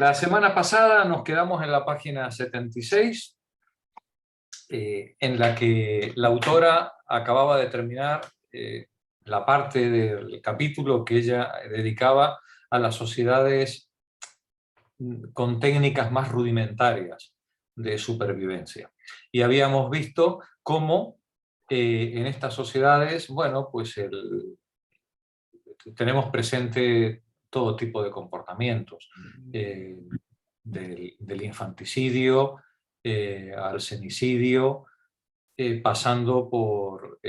La semana pasada nos quedamos en la página 76, en la que la autora acababa de terminar la parte del capítulo que ella dedicaba a las sociedades con técnicas más rudimentarias de supervivencia. Y habíamos visto cómo en estas sociedades, bueno, pues tenemos presente todo tipo de comportamientos, del infanticidio al senicidio, pasando por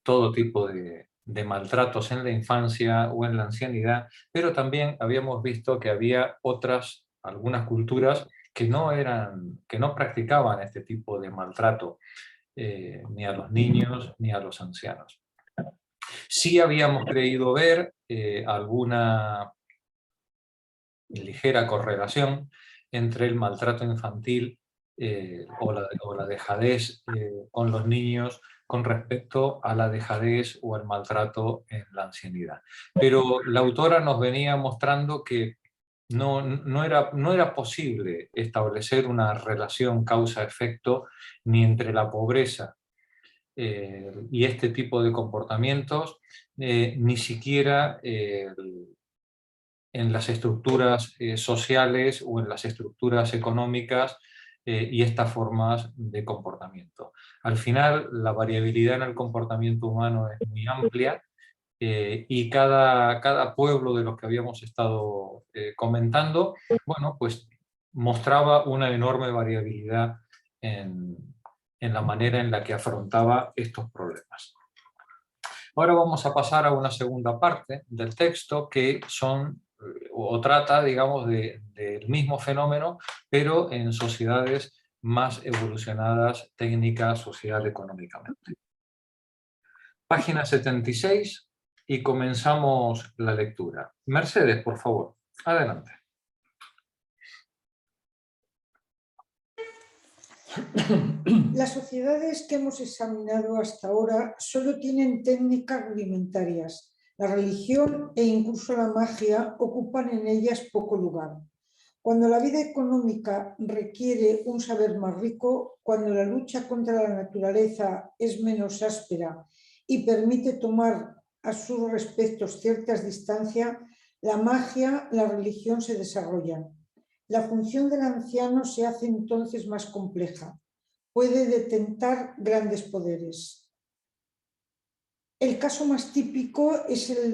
todo tipo de maltratos en la infancia o en la ancianidad, pero también habíamos visto que había algunas culturas que no practicaban este tipo de maltrato, ni a los niños ni a los ancianos. Sí habíamos creído ver alguna ligera correlación entre el maltrato infantil o la dejadez con los niños con respecto a la dejadez o al maltrato en la ancianidad. Pero la autora nos venía mostrando que no era posible establecer una relación causa-efecto ni entre la pobreza y este tipo de comportamientos, ni siquiera en las estructuras sociales o en las estructuras económicas y estas formas de comportamiento. Al final, la variabilidad en el comportamiento humano es muy amplia y cada pueblo de los que habíamos estado comentando, bueno, pues mostraba una enorme variabilidad en la manera en la que afrontaba estos problemas. Ahora vamos a pasar a una segunda parte del texto que trata, digamos, del mismo fenómeno, pero en sociedades más evolucionadas técnica, social, económicamente. Página 76 y comenzamos la lectura. Mercedes, por favor, adelante. Las sociedades que hemos examinado hasta ahora solo tienen técnicas rudimentarias. La religión e incluso la magia ocupan en ellas poco lugar. Cuando la vida económica requiere un saber más rico, cuando la lucha contra la naturaleza es menos áspera y permite tomar a sus respectos ciertas distancias, la magia, la religión se desarrollan. La función del anciano se hace entonces más compleja. Puede detentar grandes poderes. El caso más típico es el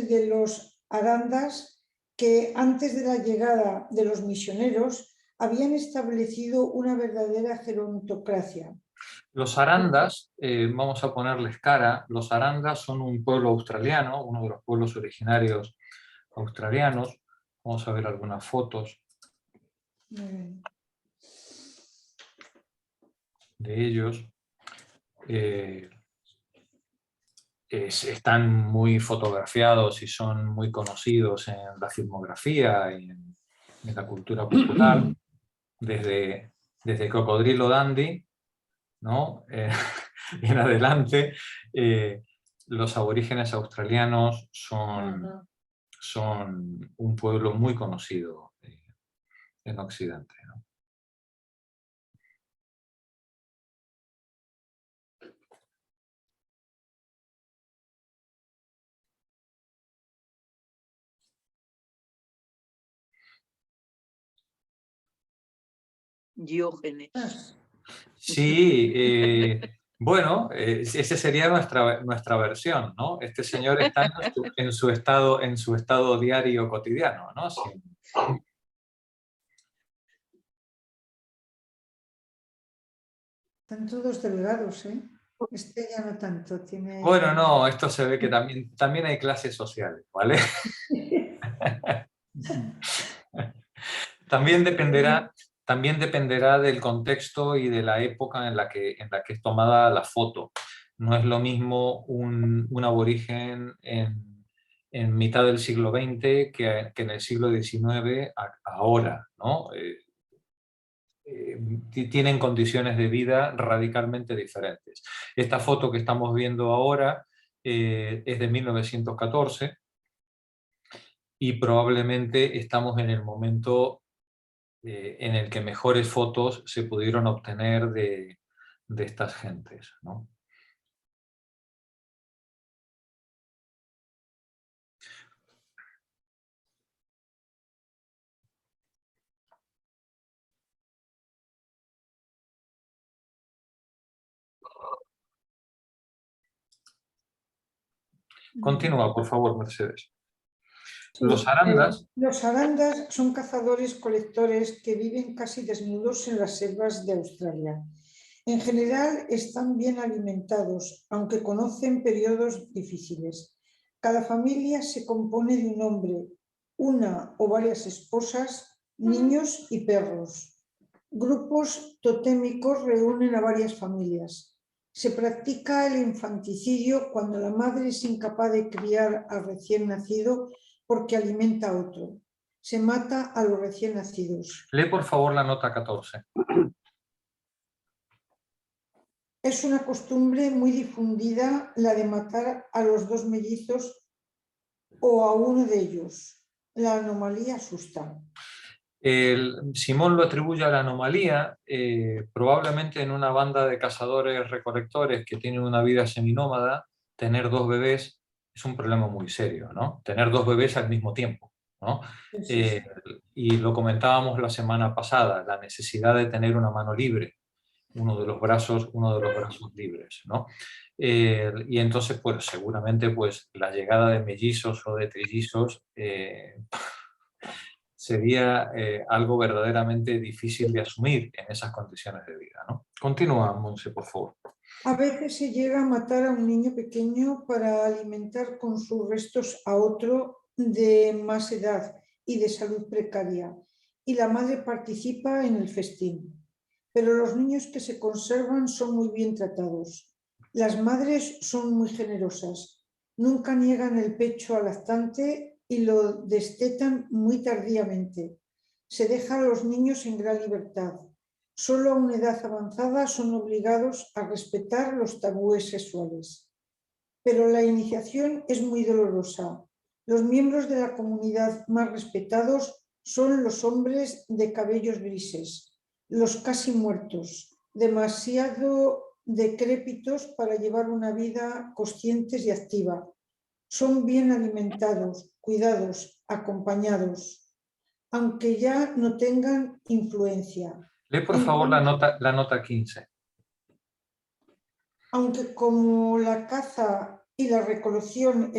de los arandas, que antes de la llegada de los misioneros habían establecido una verdadera gerontocracia. Los arandas, vamos a ponerles cara, los arandas son un pueblo australiano, uno de los pueblos originarios australianos. Vamos a ver algunas fotos de ellos. Están muy fotografiados y son muy conocidos en la filmografía y en la cultura popular, desde Cocodrilo Dandy, ¿no? En adelante, los aborígenes australianos son un pueblo muy conocido en Occidente, ¿no? Diógenes. Sí, bueno, esa sería nuestra versión, ¿no? Este señor está en su estado diario cotidiano, ¿no? Sí. Están todos delgados, ¿eh? Este ya no tanto. Bueno, no, esto se ve que también hay clases sociales, ¿vale? También dependerá del contexto y de la época en la que es tomada la foto. No es lo mismo un aborigen en mitad del siglo XX que en el siglo XIX ahora, ¿no? Tienen condiciones de vida radicalmente diferentes. Esta foto que estamos viendo ahora es de 1914 y probablemente estamos en el momento en el que mejores fotos se pudieron obtener de estas gentes, ¿no? Continúa, por favor, Mercedes. Sí, Los arandas. Los arandas son cazadores-colectores que viven casi desnudos en las selvas de Australia. En general están bien alimentados, aunque conocen periodos difíciles. Cada familia se compone de un hombre, una o varias esposas, niños y perros. Grupos totémicos reúnen a varias familias. Se practica el infanticidio cuando la madre es incapaz de criar al recién nacido porque alimenta a otro. Se mata a los recién nacidos. Lee por favor la nota 14. Es una costumbre muy difundida la de matar a los dos mellizos o a uno de ellos. La anomalía asusta. Simón lo atribuye a la anomalía, probablemente en una banda de cazadores-recolectores que tienen una vida seminómada, tener dos bebés es un problema muy serio, ¿no? Tener dos bebés al mismo tiempo, ¿no? Sí. Y lo comentábamos la semana pasada, la necesidad de tener una mano libre, uno de los brazos libres, ¿no? Y entonces, pues seguramente pues, la llegada de mellizos o de trillizos sería algo verdaderamente difícil de asumir en esas condiciones de vida, ¿no? Continúa, Monse, por favor. A veces se llega a matar a un niño pequeño para alimentar con sus restos a otro de más edad y de salud precaria, y la madre participa en el festín. Pero los niños que se conservan son muy bien tratados. Las madres son muy generosas, nunca niegan el pecho al lactante y lo destetan muy tardíamente. Se deja a los niños en gran libertad. Solo a una edad avanzada son obligados a respetar los tabúes sexuales. Pero la iniciación es muy dolorosa. Los miembros de la comunidad más respetados son los hombres de cabellos grises, los casi muertos, demasiado decrépitos para llevar una vida conscientes y activa. Son bien alimentados, cuidados, acompañados, aunque ya no tengan influencia. Lee por favor la nota 15. Aunque como la caza y la recolección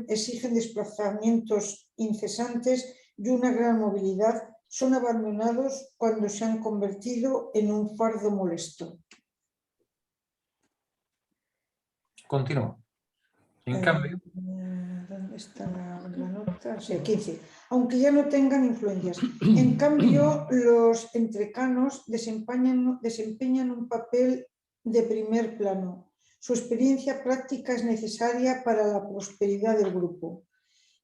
exigen desplazamientos incesantes y una gran movilidad, son abandonados cuando se han convertido en un fardo molesto. Continúa. En cambio, ¿dónde está la nota? Sí, 15. Aunque ya no tengan influencias. En cambio, los entrecanos desempeñan un papel de primer plano. Su experiencia práctica es necesaria para la prosperidad del grupo.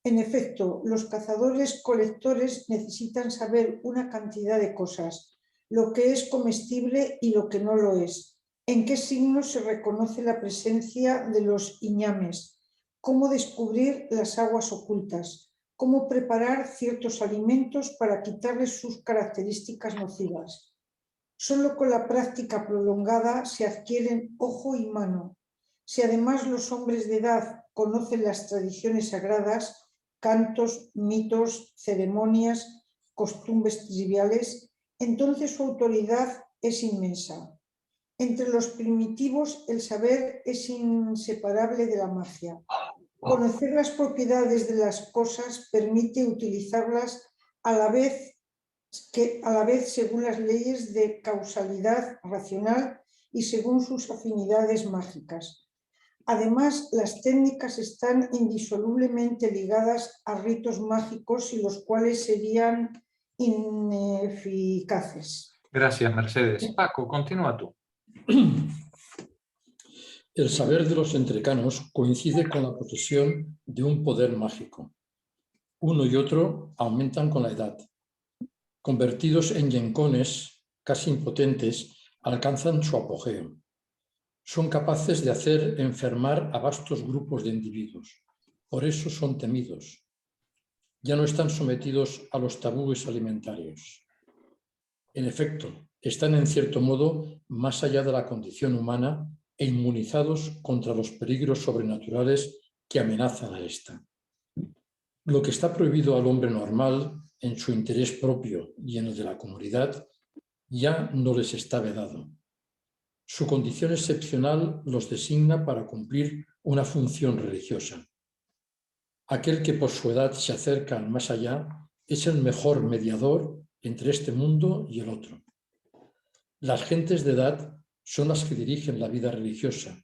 En efecto, los cazadores-colectores necesitan saber una cantidad de cosas, lo que es comestible y lo que no lo es, en qué signos se reconoce la presencia de los iñames, cómo descubrir las aguas ocultas, cómo preparar ciertos alimentos para quitarles sus características nocivas. Solo con la práctica prolongada se adquieren ojo y mano. Si además los hombres de edad conocen las tradiciones sagradas, cantos, mitos, ceremonias, costumbres triviales, entonces su autoridad es inmensa. Entre los primitivos el saber es inseparable de la magia. Conocer las propiedades de las cosas permite utilizarlas a la vez según las leyes de causalidad racional y según sus afinidades mágicas. Además, las técnicas están indisolublemente ligadas a ritos mágicos y los cuales serían ineficaces. Gracias, Mercedes. Paco, continúa tú. El saber de los entrecanos coincide con la posesión de un poder mágico. Uno y otro aumentan con la edad. Convertidos en yencones, casi impotentes, alcanzan su apogeo. Son capaces de hacer enfermar a vastos grupos de individuos. Por eso son temidos. Ya no están sometidos a los tabúes alimentarios. En efecto, están en cierto modo más allá de la condición humana e inmunizados contra los peligros sobrenaturales que amenazan a esta. Lo que está prohibido al hombre normal, en su interés propio y en el de la comunidad, ya no les está vedado. Su condición excepcional los designa para cumplir una función religiosa. Aquel que por su edad se acerca al más allá es el mejor mediador entre este mundo y el otro. Las gentes de edad son las que dirigen la vida religiosa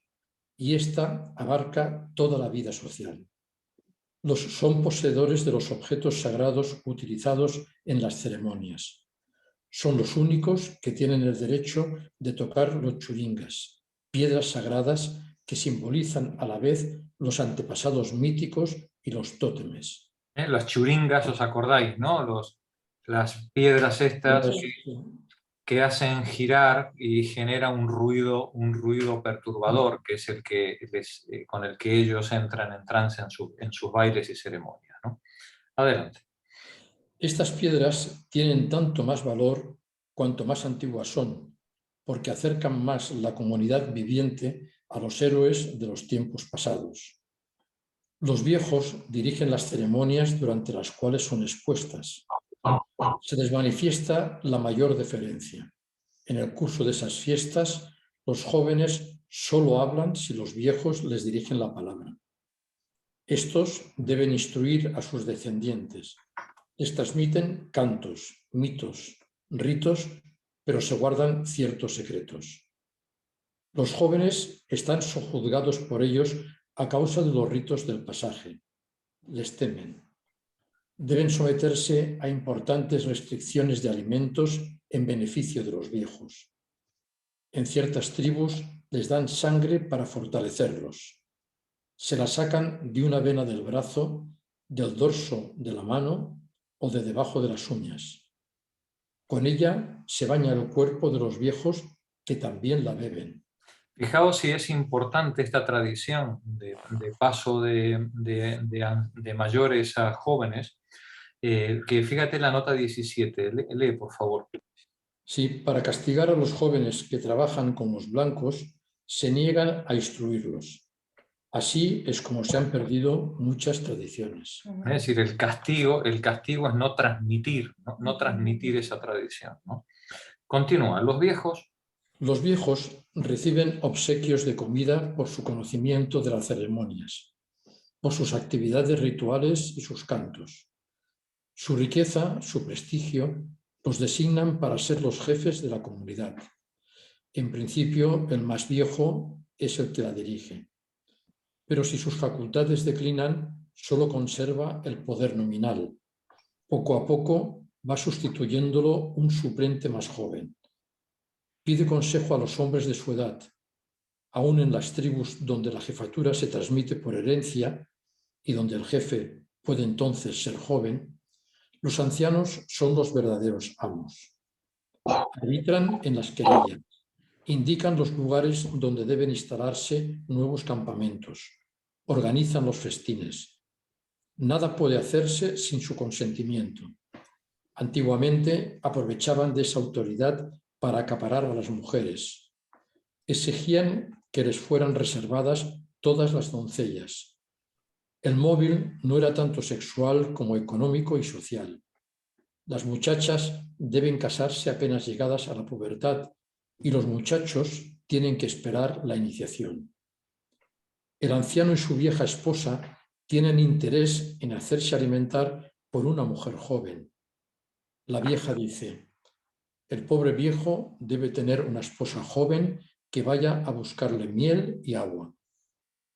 y ésta abarca toda la vida social. Son poseedores de los objetos sagrados utilizados en las ceremonias. Son los únicos que tienen el derecho de tocar los churingas, piedras sagradas que simbolizan a la vez los antepasados míticos y los tótemes. Las churingas, ¿os acordáis, no? Las piedras estas que hacen girar y genera un ruido perturbador, que es el que con el que ellos entran en trance en sus bailes y ceremonias, ¿no? Adelante. Estas piedras tienen tanto más valor cuanto más antiguas son, porque acercan más la comunidad viviente a los héroes de los tiempos pasados. Los viejos dirigen las ceremonias durante las cuales son expuestas. Se les manifiesta la mayor deferencia. En el curso de esas fiestas, los jóvenes solo hablan si los viejos les dirigen la palabra. Estos deben instruir a sus descendientes. Les transmiten cantos, mitos, ritos, pero se guardan ciertos secretos. Los jóvenes están sojuzgados por ellos a causa de los ritos del pasaje. Les temen. Deben someterse a importantes restricciones de alimentos en beneficio de los viejos. En ciertas tribus les dan sangre para fortalecerlos. Se la sacan de una vena del brazo, del dorso de la mano o de debajo de las uñas. Con ella se baña el cuerpo de los viejos que también la beben. Fijaos si es importante esta tradición de paso de mayores a jóvenes, que fíjate la nota 17, lee por favor. Sí, para castigar a los jóvenes que trabajan con los blancos, se niegan a instruirlos. Así es como se han perdido muchas tradiciones. Es decir, el castigo es no transmitir, no transmitir esa tradición, ¿no? Continúa, los viejos. Los viejos reciben obsequios de comida por su conocimiento de las ceremonias, por sus actividades rituales y sus cantos. Su riqueza, su prestigio, los designan para ser los jefes de la comunidad. En principio, el más viejo es el que la dirige. Pero si sus facultades declinan, solo conserva el poder nominal. Poco a poco va sustituyéndolo un suplente más joven. Pide consejo a los hombres de su edad. Aún en las tribus donde la jefatura se transmite por herencia y donde el jefe puede entonces ser joven, los ancianos son los verdaderos amos. Arbitran en las querellas, indican los lugares donde deben instalarse nuevos campamentos, organizan los festines. Nada puede hacerse sin su consentimiento. Antiguamente aprovechaban de esa autoridad para acaparar a las mujeres. Exigían que les fueran reservadas todas las doncellas. El móvil no era tanto sexual como económico y social. Las muchachas deben casarse apenas llegadas a la pubertad y los muchachos tienen que esperar la iniciación. El anciano y su vieja esposa tienen interés en hacerse alimentar por una mujer joven. La vieja dice: el pobre viejo debe tener una esposa joven que vaya a buscarle miel y agua.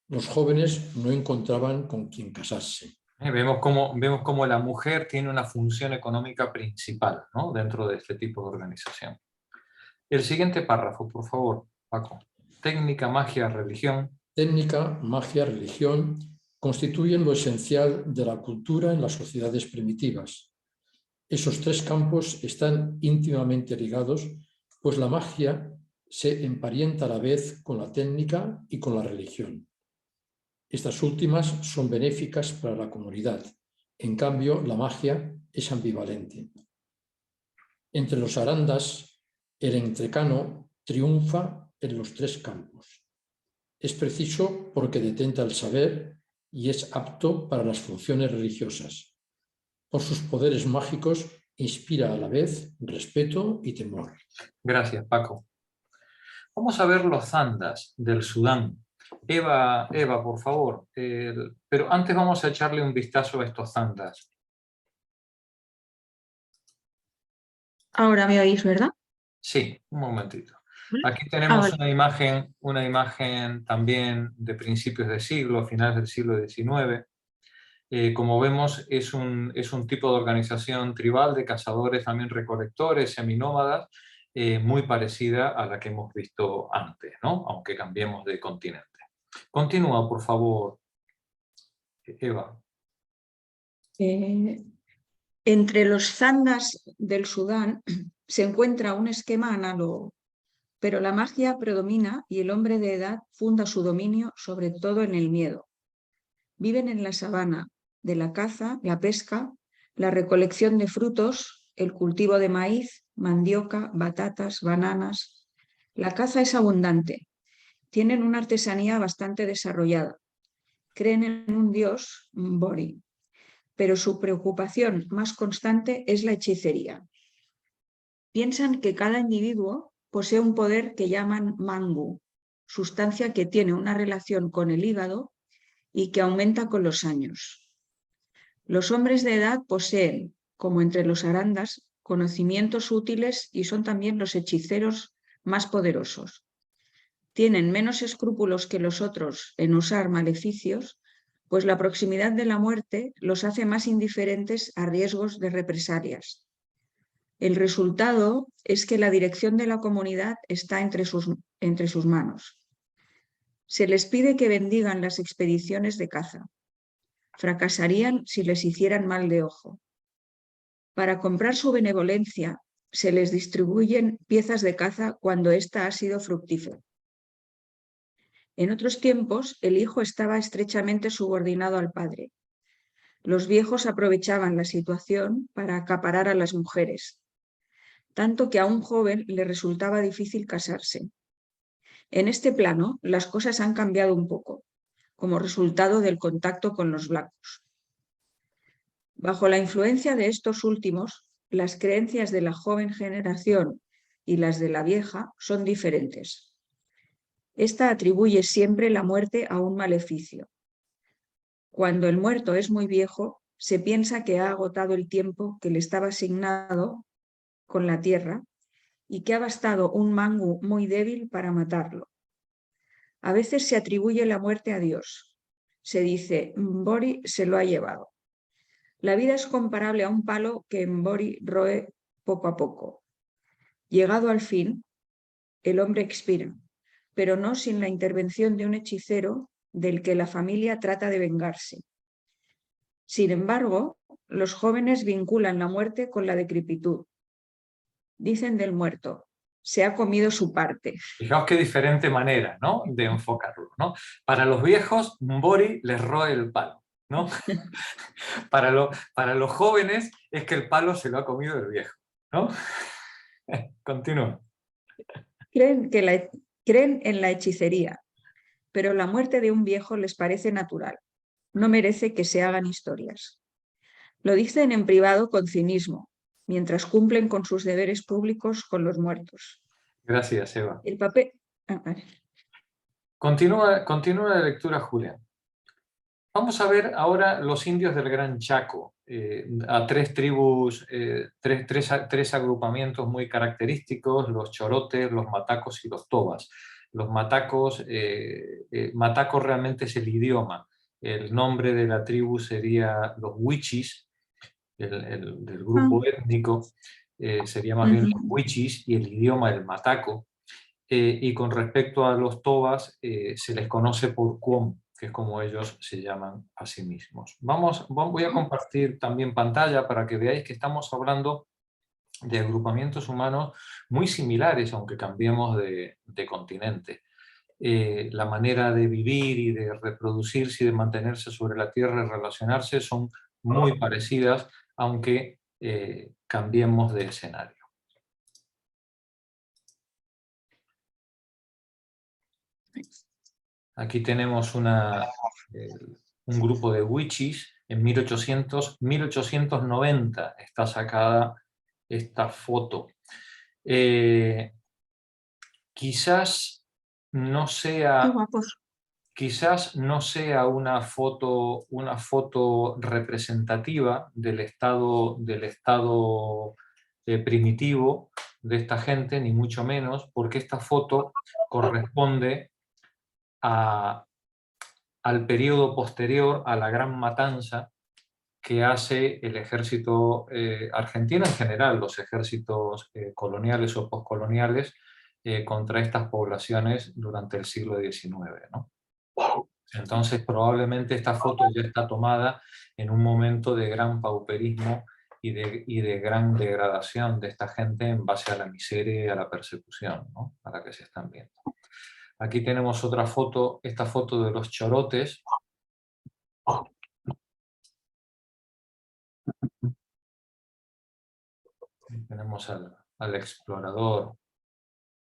Los jóvenes no encontraban con quién casarse. Vemos cómo la mujer tiene una función económica principal, ¿no?, dentro de este tipo de organización. El siguiente párrafo, por favor, Paco. Técnica, magia, religión. Técnica, magia, religión constituyen lo esencial de la cultura en las sociedades primitivas. Esos tres campos están íntimamente ligados, pues la magia se emparenta a la vez con la técnica y con la religión. Estas últimas son benéficas para la comunidad. En cambio, la magia es ambivalente. Entre los arandas, el entrecano triunfa en los tres campos. Es preciso porque detenta el saber y es apto para las funciones religiosas. Por sus poderes mágicos, inspira a la vez respeto y temor. Gracias, Paco. Vamos a ver los zandas del Sudán. Eva, por favor. Pero antes vamos a echarle un vistazo a estos zandas. Ahora me oís, ¿verdad? Sí, un momentito. ¿Vale? Aquí tenemos Vale. una imagen también de principios de siglo, finales del siglo XIX. Como vemos, es un tipo de organización tribal de cazadores, también recolectores, seminómadas, muy parecida a la que hemos visto antes, ¿no? Aunque cambiemos de continente. Continúa, por favor, Eva. Entre los zandas del Sudán se encuentra un esquema análogo, pero la magia predomina y el hombre de edad funda su dominio sobre todo en el miedo. Viven en la sabana de la caza, la pesca, la recolección de frutos, el cultivo de maíz, mandioca, batatas, bananas. La caza es abundante. Tienen una artesanía bastante desarrollada. Creen en un dios, Mbori, pero su preocupación más constante es la hechicería. Piensan que cada individuo posee un poder que llaman mangu, sustancia que tiene una relación con el hígado y que aumenta con los años. Los hombres de edad poseen, como entre los arandas, conocimientos útiles y son también los hechiceros más poderosos. Tienen menos escrúpulos que los otros en usar maleficios, pues la proximidad de la muerte los hace más indiferentes a riesgos de represalias. El resultado es que la dirección de la comunidad está entre sus manos. Se les pide que bendigan las expediciones de caza. Fracasarían si les hicieran mal de ojo. Para comprar su benevolencia, se les distribuyen piezas de caza cuando ésta ha sido fructífera. En otros tiempos, el hijo estaba estrechamente subordinado al padre. Los viejos aprovechaban la situación para acaparar a las mujeres, tanto que a un joven le resultaba difícil casarse. En este plano, las cosas han cambiado un poco, como resultado del contacto con los blancos. Bajo la influencia de estos últimos, las creencias de la joven generación y las de la vieja son diferentes. Esta atribuye siempre la muerte a un maleficio. Cuando el muerto es muy viejo, se piensa que ha agotado el tiempo que le estaba asignado con la tierra y que ha bastado un mangu muy débil para matarlo. A veces se atribuye la muerte a Dios. Se dice, Mbori se lo ha llevado. La vida es comparable a un palo que Mbori roe poco a poco. Llegado al fin, el hombre expira, pero no sin la intervención de un hechicero del que la familia trata de vengarse. Sin embargo, los jóvenes vinculan la muerte con la decrepitud. Dicen del muerto, se ha comido su parte. Fijaos qué diferente manera, ¿no?, de enfocarlo, ¿no? Para los viejos, Mbori les roe el palo, ¿no? Para los jóvenes es que el palo se lo ha comido el viejo, ¿no? Continúa. Creen en la hechicería, pero la muerte de un viejo les parece natural. No merece que se hagan historias. Lo dicen en privado con cinismo, mientras cumplen con sus deberes públicos con los muertos. Gracias, Eva. El papel... vale. Continúa la lectura, Julián. Vamos a ver ahora los indios del Gran Chaco, a tres tribus, tres agrupamientos muy característicos, los chorotes, los matacos y los tobas. Los matacos, mataco realmente es el idioma. El nombre de la tribu sería los wichis, del grupo étnico, sería más bien los wichis, y el idioma el mataco. Y con respecto a los tobas, se les conoce por Cuom, que es como ellos se llaman a sí mismos. Voy a compartir también pantalla para que veáis que estamos hablando de agrupamientos humanos muy similares, aunque cambiemos de continente. La manera de vivir y de reproducirse y de mantenerse sobre la Tierra y relacionarse son muy parecidas, aunque cambiemos de escenario. Aquí tenemos un grupo de wichis. En 1890 está sacada esta foto. Quizás no sea una foto representativa del estado primitivo de esta gente, ni mucho menos, porque esta foto corresponde al periodo posterior a la gran matanza que hace el ejército argentino en general, los ejércitos coloniales o postcoloniales, contra estas poblaciones durante el siglo XIX, ¿no? Entonces probablemente esta foto ya está tomada en un momento de gran pauperismo y de gran degradación de esta gente en base a la miseria y a la persecución, ¿no?, a la que se están viendo. Aquí tenemos otra foto, esta foto de los chorotes. Tenemos al explorador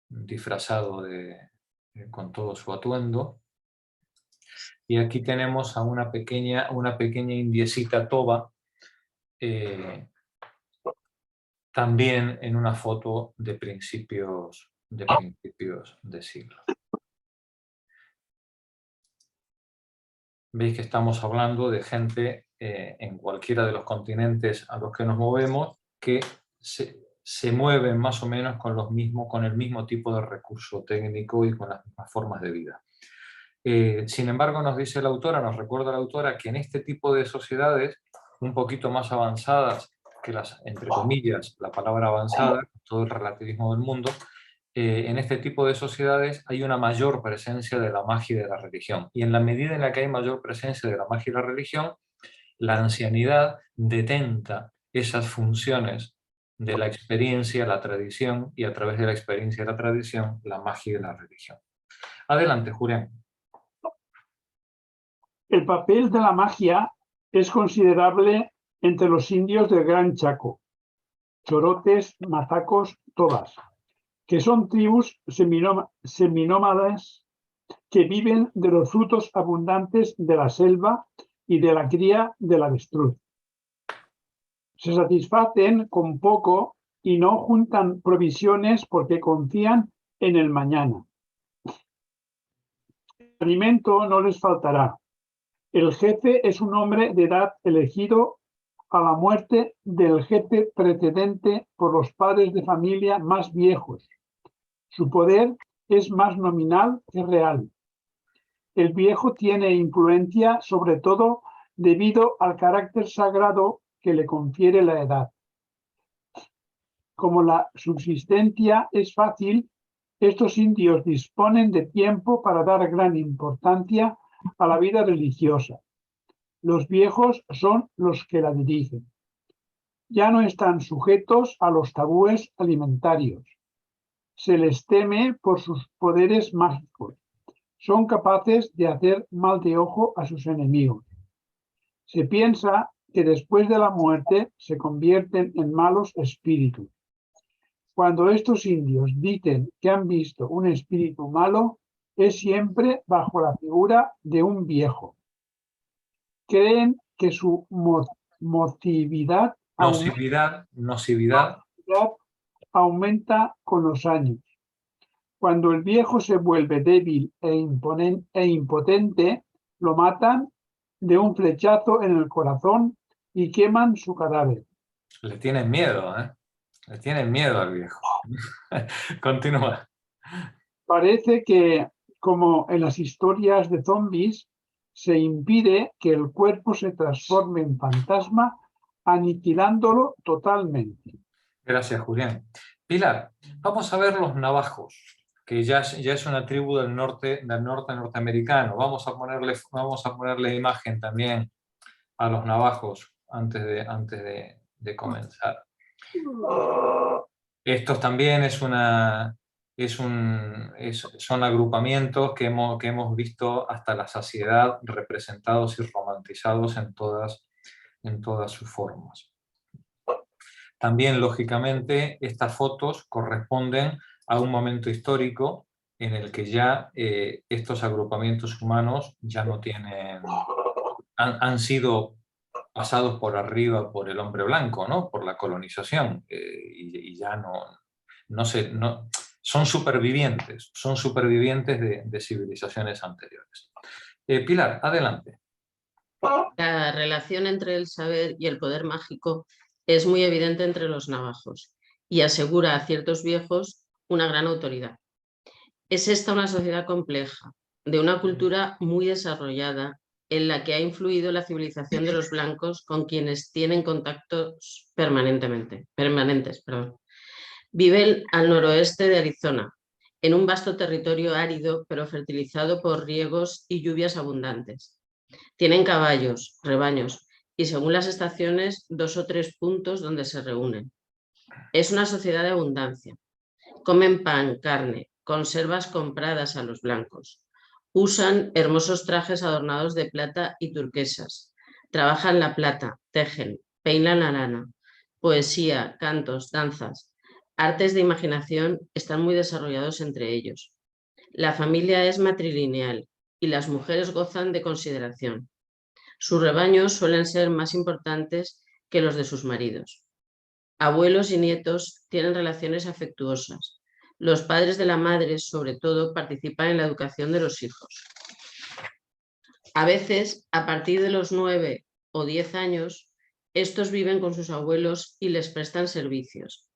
disfrazado con todo su atuendo. Y aquí tenemos a una pequeña indiecita toba, también en una foto de principios de siglo. Veis que estamos hablando de gente en cualquiera de los continentes a los que nos movemos que se mueven más o menos con el mismo tipo de recurso técnico y con las mismas formas de vida. Sin embargo, nos recuerda la autora, que en este tipo de sociedades un poquito más avanzadas que las, entre comillas, la palabra avanzada, todo el relativismo del mundo, en este tipo de sociedades hay una mayor presencia de la magia y de la religión. Y en la medida en la que hay mayor presencia de la magia y la religión, la ancianidad detenta esas funciones de la experiencia, la tradición, y a través de la experiencia y la tradición, la magia y la religión. Adelante, Julián. El papel de la magia es considerable entre los indios del Gran Chaco, chorotes, mazacos, tobas, que son tribus seminómadas que viven de los frutos abundantes de la selva y de la cría del avestruz. Se satisfacen con poco y no juntan provisiones porque confían en el mañana. El alimento no les faltará. El jefe es un hombre de edad elegido a la muerte del jefe precedente por los padres de familia más viejos. Su poder es más nominal que real. El viejo tiene influencia sobre todo debido al carácter sagrado que le confiere la edad. Como la subsistencia es fácil, estos indios disponen de tiempo para dar gran importancia a la vida religiosa. Los viejos son los que la dirigen. Ya no están sujetos a los tabúes alimentarios. Se les teme por sus poderes mágicos. Son capaces de hacer mal de ojo a sus enemigos. Se piensa que después de la muerte se convierten en malos espíritus. Cuando estos indios dicen que han visto un espíritu malo, es siempre bajo la figura de un viejo. Creen que su nocividad aumenta con los años. Cuando el viejo se vuelve débil e impotente, lo matan de un flechazo en el corazón y queman su cadáver. Le tienen miedo, ¿eh? Le tienen miedo al viejo. Continúa. Parece que, como en las historias de zombies, se impide que el cuerpo se transforme en fantasma, aniquilándolo totalmente. Gracias, Julián. Pilar, vamos a ver los navajos, que ya es una tribu del norte norteamericano. Vamos a ponerle imagen también a los navajos antes de comenzar. Estos también son agrupamientos que hemos visto hasta la saciedad representados y romantizados en todas sus formas. También, lógicamente, estas fotos corresponden a un momento histórico en el que ya estos agrupamientos humanos ya no tienen, han sido pasados por arriba por el hombre blanco, ¿no? Por la colonización, y ya son supervivientes de civilizaciones anteriores. Pilar, adelante. La relación entre el saber y el poder mágico es muy evidente entre los navajos y asegura a ciertos viejos una gran autoridad. Es esta una sociedad compleja, de una cultura muy desarrollada, en la que ha influido la civilización de los blancos con quienes tienen contactos permanentes. Viven al noroeste de Arizona, en un vasto territorio árido pero fertilizado por riegos y lluvias abundantes. Tienen caballos, rebaños y, según las estaciones, 2 o 3 puntos donde se reúnen. Es una sociedad de abundancia. Comen pan, carne, conservas compradas a los blancos. Usan hermosos trajes adornados de plata y turquesas. Trabajan la plata, tejen, peinan la lana. Poesía, cantos, danzas, artes de imaginación están muy desarrollados entre ellos. La familia es matrilineal y las mujeres gozan de consideración. Sus rebaños suelen ser más importantes que los de sus maridos. Abuelos y nietos tienen relaciones afectuosas. Los padres de la madre, sobre todo, participan en la educación de los hijos. A veces, a partir de los 9 o 10 años, estos viven con sus abuelos y les prestan servicios.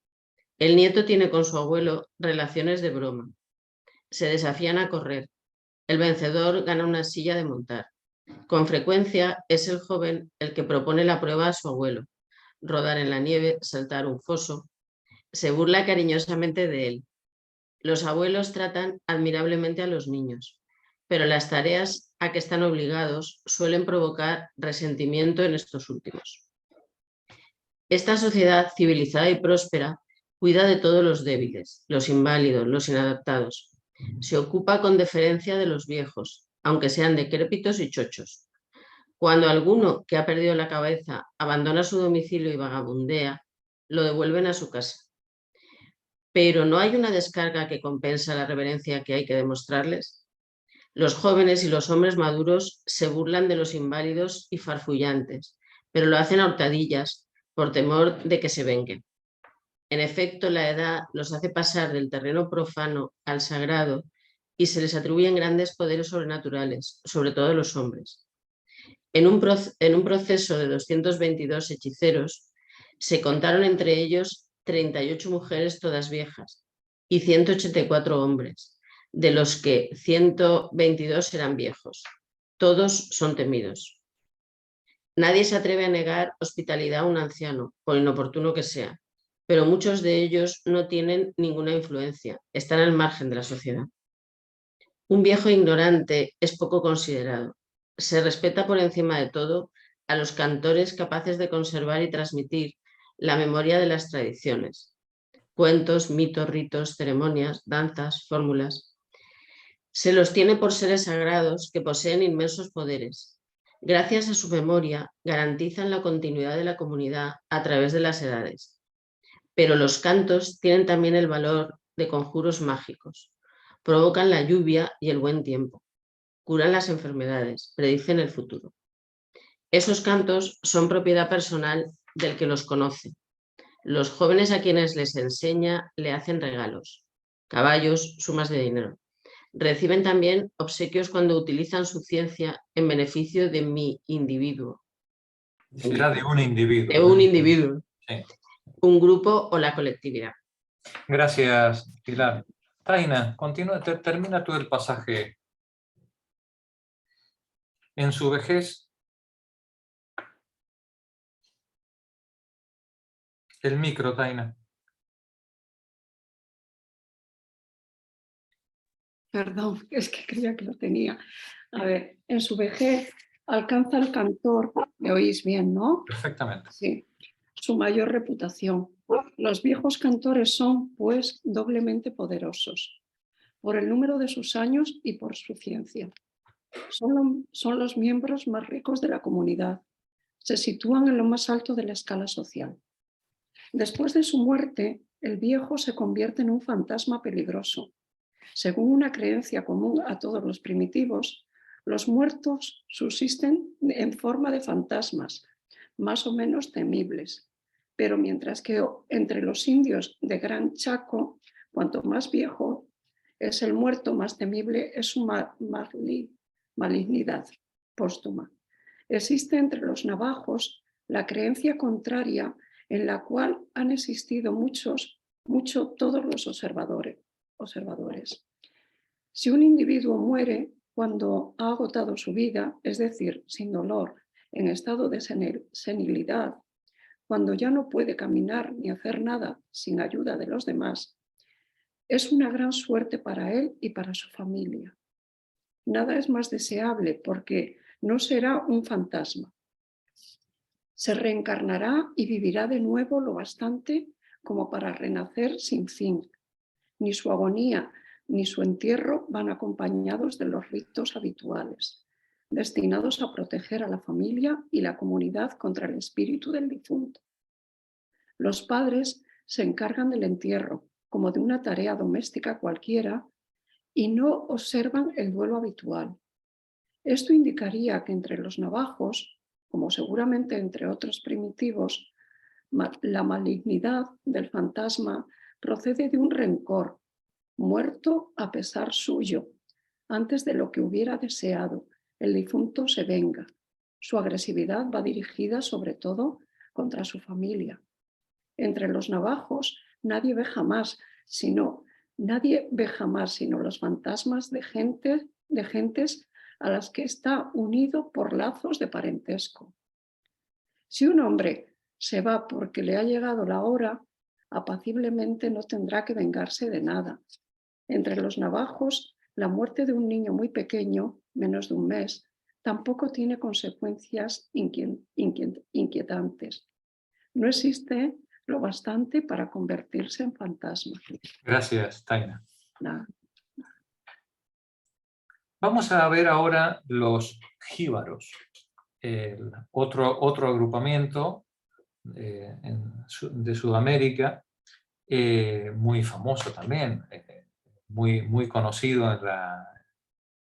El nieto tiene con su abuelo relaciones de broma. Se desafían a correr. El vencedor gana una silla de montar. Con frecuencia es el joven el que propone la prueba a su abuelo: rodar en la nieve, saltar un foso. Se burla cariñosamente de él. Los abuelos tratan admirablemente a los niños, pero las tareas a que están obligados suelen provocar resentimiento en estos últimos. Esta sociedad civilizada y próspera cuida de todos los débiles, los inválidos, los inadaptados. Se ocupa con deferencia de los viejos, aunque sean decrépitos y chochos. Cuando alguno que ha perdido la cabeza abandona su domicilio y vagabundea, lo devuelven a su casa. Pero ¿no hay una descarga que compensa la reverencia que hay que demostrarles? Los jóvenes y los hombres maduros se burlan de los inválidos y farfullantes, pero lo hacen a hurtadillas por temor de que se venguen. En efecto, la edad los hace pasar del terreno profano al sagrado y se les atribuyen grandes poderes sobrenaturales, sobre todo a los hombres. En un proceso de 222 hechiceros, se contaron entre ellos 38 mujeres todas viejas y 184 hombres, de los que 122 eran viejos. Todos son temidos. Nadie se atreve a negar hospitalidad a un anciano, por inoportuno que sea, pero muchos de ellos no tienen ninguna influencia, están al margen de la sociedad. Un viejo ignorante es poco considerado. Se respeta por encima de todo a los cantores capaces de conservar y transmitir la memoria de las tradiciones. Cuentos, mitos, ritos, ceremonias, danzas, fórmulas. Se los tiene por seres sagrados que poseen inmensos poderes. Gracias a su memoria, garantizan la continuidad de la comunidad a través de las edades. Pero los cantos tienen también el valor de conjuros mágicos. Provocan la lluvia y el buen tiempo. Curan las enfermedades, predicen el futuro. Esos cantos son propiedad personal del que los conoce. Los jóvenes a quienes les enseña le hacen regalos, caballos, sumas de dinero. Reciben también obsequios cuando utilizan su ciencia en beneficio de mi individuo. Será de un individuo. De un individuo. Sí. Un grupo o la colectividad. Gracias, Pilar. Taina, termina tú el pasaje. En su vejez, el micro, Taina. Perdón, es que creía que lo tenía. A ver, en su vejez alcanza el cantor, me oís bien, ¿no? Perfectamente. Sí, su mayor reputación, Los viejos cantores son, pues, doblemente poderosos, por el número de sus años y por su ciencia. Son los miembros más ricos de la comunidad. Se sitúan en lo más alto de la escala social. Después de su muerte, el viejo se convierte en un fantasma peligroso. Según una creencia común a todos los primitivos, los muertos subsisten en forma de fantasmas, más o menos temibles. Pero mientras que entre los indios de Gran Chaco, cuanto más viejo es el muerto, más temible es su malignidad póstuma. Existe entre los navajos la creencia contraria en la cual han existido todos los observadores. Si un individuo muere cuando ha agotado su vida, es decir, sin dolor, en estado de senilidad, cuando ya no puede caminar ni hacer nada sin ayuda de los demás, es una gran suerte para él y para su familia. Nada es más deseable porque no será un fantasma. Se reencarnará y vivirá de nuevo lo bastante como para renacer sin fin. Ni su agonía ni su entierro van acompañados de los ritos habituales, destinados a proteger a la familia y la comunidad contra el espíritu del difunto. Los padres se encargan del entierro como de una tarea doméstica cualquiera y no observan el duelo habitual. Esto indicaría que entre los navajos, como seguramente entre otros primitivos, la malignidad del fantasma procede de un rencor, muerto a pesar suyo. Antes de lo que hubiera deseado, el difunto se venga. Su agresividad va dirigida sobre todo contra su familia. Entre los navajos nadie ve jamás sino los fantasmas de gentes a las que está unido por lazos de parentesco. Si un hombre se va porque le ha llegado la hora, apaciblemente no tendrá que vengarse de nada. Entre los navajos, la muerte de un niño muy pequeño, menos de un mes, tampoco tiene consecuencias inquietantes. No existe lo bastante para convertirse en fantasma. Gracias, Taina. Nada. Vamos a ver ahora los jíbaros, otro agrupamiento de Sudamérica, muy famoso también, muy conocido,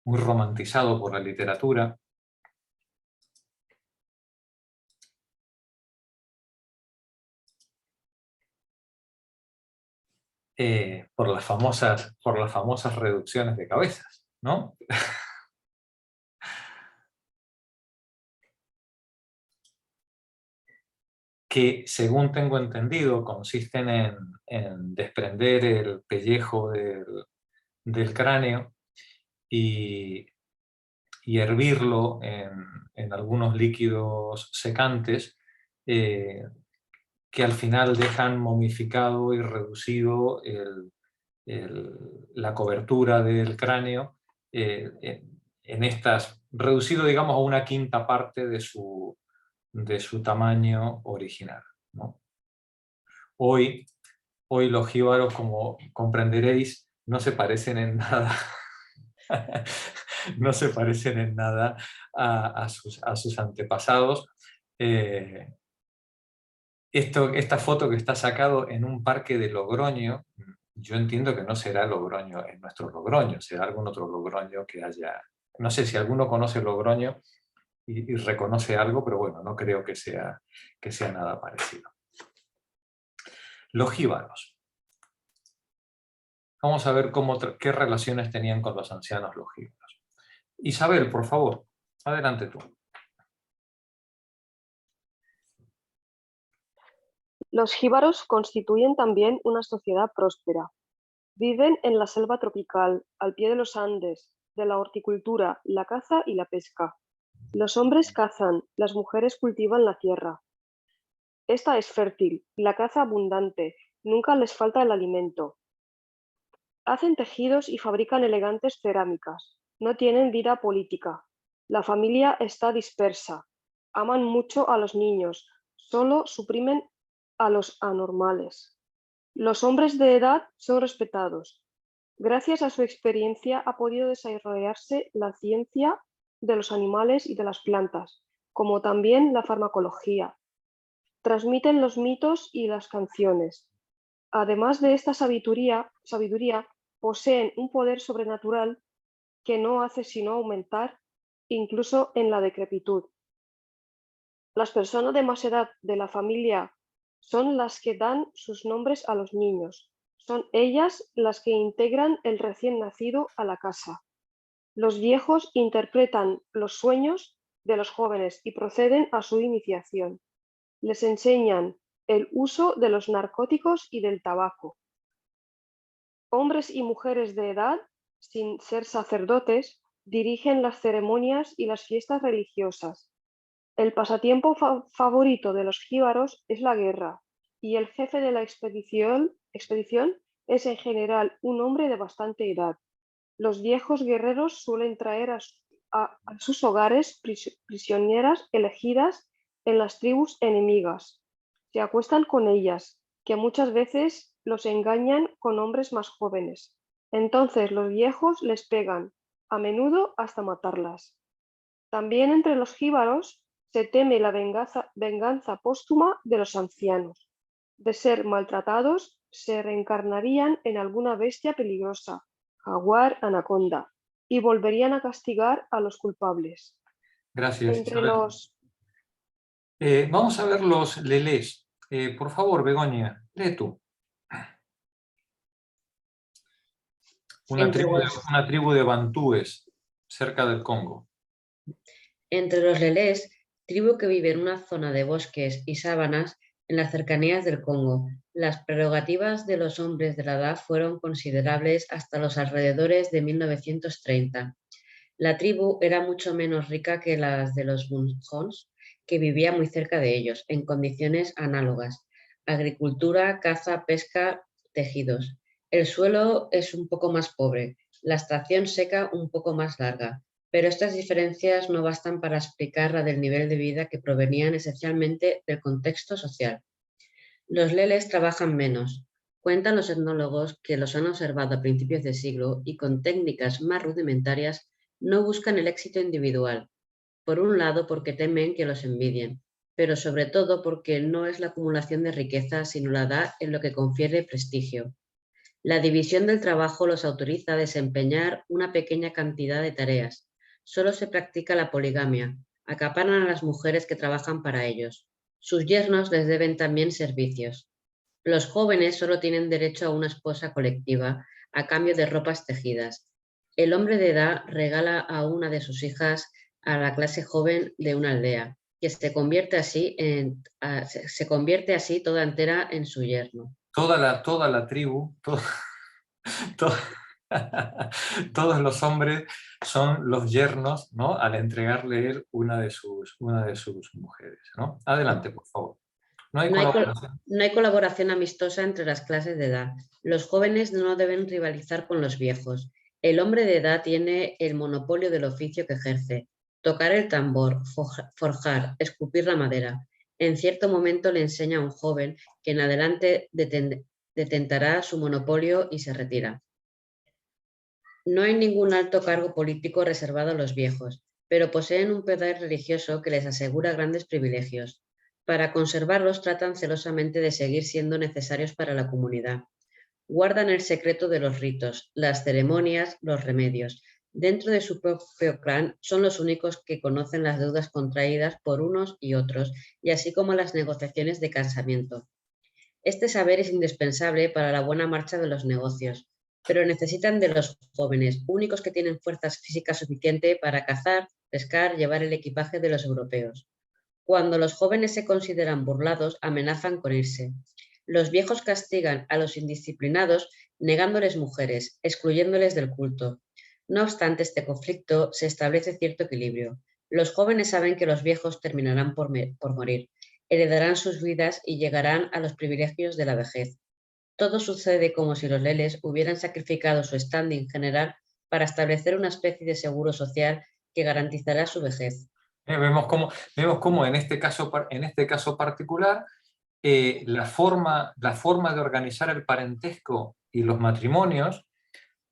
muy romantizado por la literatura. Por las famosas reducciones de cabezas, ¿no? Que, según tengo entendido, consisten en desprender el pellejo del cráneo y hervirlo en algunos líquidos secantes que al final dejan momificado y reducido la cobertura del cráneo reducido, digamos, a una quinta parte de su tamaño original, ¿no? Hoy los jíbaros, como comprenderéis, no se parecen en nada no se parecen en nada a sus antepasados. Esta foto que está sacado en un parque de Logroño, yo entiendo que no será Logroño, en nuestro Logroño, será algún otro Logroño que haya... No sé si alguno conoce Logroño y reconoce algo, pero bueno, no creo que sea nada parecido. Los jíbaros. Vamos a ver qué relaciones tenían con los ancianos los jíbaros. Isabel, por favor, adelante tú. Los jíbaros constituyen también una sociedad próspera. Viven en la selva tropical, al pie de los Andes, de la horticultura, la caza y la pesca. Los hombres cazan, las mujeres cultivan la tierra. Esta es fértil, la caza abundante, nunca les falta el alimento. Hacen tejidos y fabrican elegantes cerámicas. No tienen vida política. La familia está dispersa. Aman mucho a los niños. Solo suprimen a los anormales. Los hombres de edad son respetados. Gracias a su experiencia ha podido desarrollarse la ciencia de los animales y de las plantas, como también la farmacología. Transmiten los mitos y las canciones. Además de esta sabiduría, poseen un poder sobrenatural que no hace sino aumentar incluso en la decrepitud. Las personas de más edad de la familia son las que dan sus nombres a los niños. Son ellas las que integran el recién nacido a la casa. Los viejos interpretan los sueños de los jóvenes y proceden a su iniciación. Les enseñan el uso de los narcóticos y del tabaco. Hombres y mujeres de edad, sin ser sacerdotes, dirigen las ceremonias y las fiestas religiosas. El pasatiempo favorito de los jíbaros es la guerra, y el jefe de la expedición es en general un hombre de bastante edad. Los viejos guerreros suelen traer a sus hogares prisioneras elegidas en las tribus enemigas. Se acuestan con ellas, que muchas veces los engañan con hombres más jóvenes. Entonces los viejos les pegan, a menudo hasta matarlas. También entre los jíbaros se teme la venganza póstuma de los ancianos. De ser maltratados, se reencarnarían en alguna bestia peligrosa, jaguar, anaconda, y volverían a castigar a los culpables. Gracias, Entre Isabel. Vamos a ver los lelés. Por favor, Begoña, lee tú. Una tribu de bantúes cerca del Congo. Entre los lelés, tribu que vive en una zona de bosques y sabanas en las cercanías del Congo. Las prerrogativas de los hombres de la edad fueron considerables hasta los alrededores de 1930. La tribu era mucho menos rica que las de los Bunjons, que vivían muy cerca de ellos, en condiciones análogas. Agricultura, caza, pesca, tejidos. El suelo es un poco más pobre, la estación seca un poco más larga, pero estas diferencias no bastan para explicar la del nivel de vida que provenían esencialmente del contexto social. Los leles trabajan menos. Cuentan los etnólogos que los han observado a principios de siglo y con técnicas más rudimentarias no buscan el éxito individual. Por un lado porque temen que los envidien, pero sobre todo porque no es la acumulación de riqueza sino la edad en lo que confiere prestigio. La división del trabajo los autoriza a desempeñar una pequeña cantidad de tareas. Solo se practica la poligamia. Acaparan a las mujeres que trabajan para ellos. Sus yernos les deben también servicios. Los jóvenes solo tienen derecho a una esposa colectiva a cambio de ropas tejidas. El hombre de edad regala a una de sus hijas a la clase joven de una aldea, que se convierte así toda entera en su yerno. Toda la tribu, todos los hombres son los yernos, ¿no?, al entregarle él una de sus mujeres, ¿no? Adelante, por favor. No hay colaboración amistosa entre las clases de edad. Los jóvenes no deben rivalizar con los viejos. El hombre de edad tiene el monopolio del oficio que ejerce. Tocar el tambor, forjar, escupir la madera. En cierto momento le enseña a un joven que en adelante detentará su monopolio y se retira. No hay ningún alto cargo político reservado a los viejos, pero poseen un poder religioso que les asegura grandes privilegios. Para conservarlos tratan celosamente de seguir siendo necesarios para la comunidad. Guardan el secreto de los ritos, las ceremonias, los remedios. Dentro de su propio clan son los únicos que conocen las deudas contraídas por unos y otros, y así como las negociaciones de casamiento. Este saber es indispensable para la buena marcha de los negocios, pero necesitan de los jóvenes, únicos que tienen fuerzas físicas suficientes para cazar, pescar, llevar el equipaje de los europeos. Cuando los jóvenes se consideran burlados, amenazan con irse. Los viejos castigan a los indisciplinados negándoles mujeres, excluyéndoles del culto. No obstante este conflicto, se establece cierto equilibrio. Los jóvenes saben que los viejos terminarán por morir, heredarán sus vidas y llegarán a los privilegios de la vejez. Todo sucede como si los leles hubieran sacrificado su standing general para establecer una especie de seguro social que garantizará su vejez. Vemos cómo en este caso particular la forma de organizar el parentesco y los matrimonios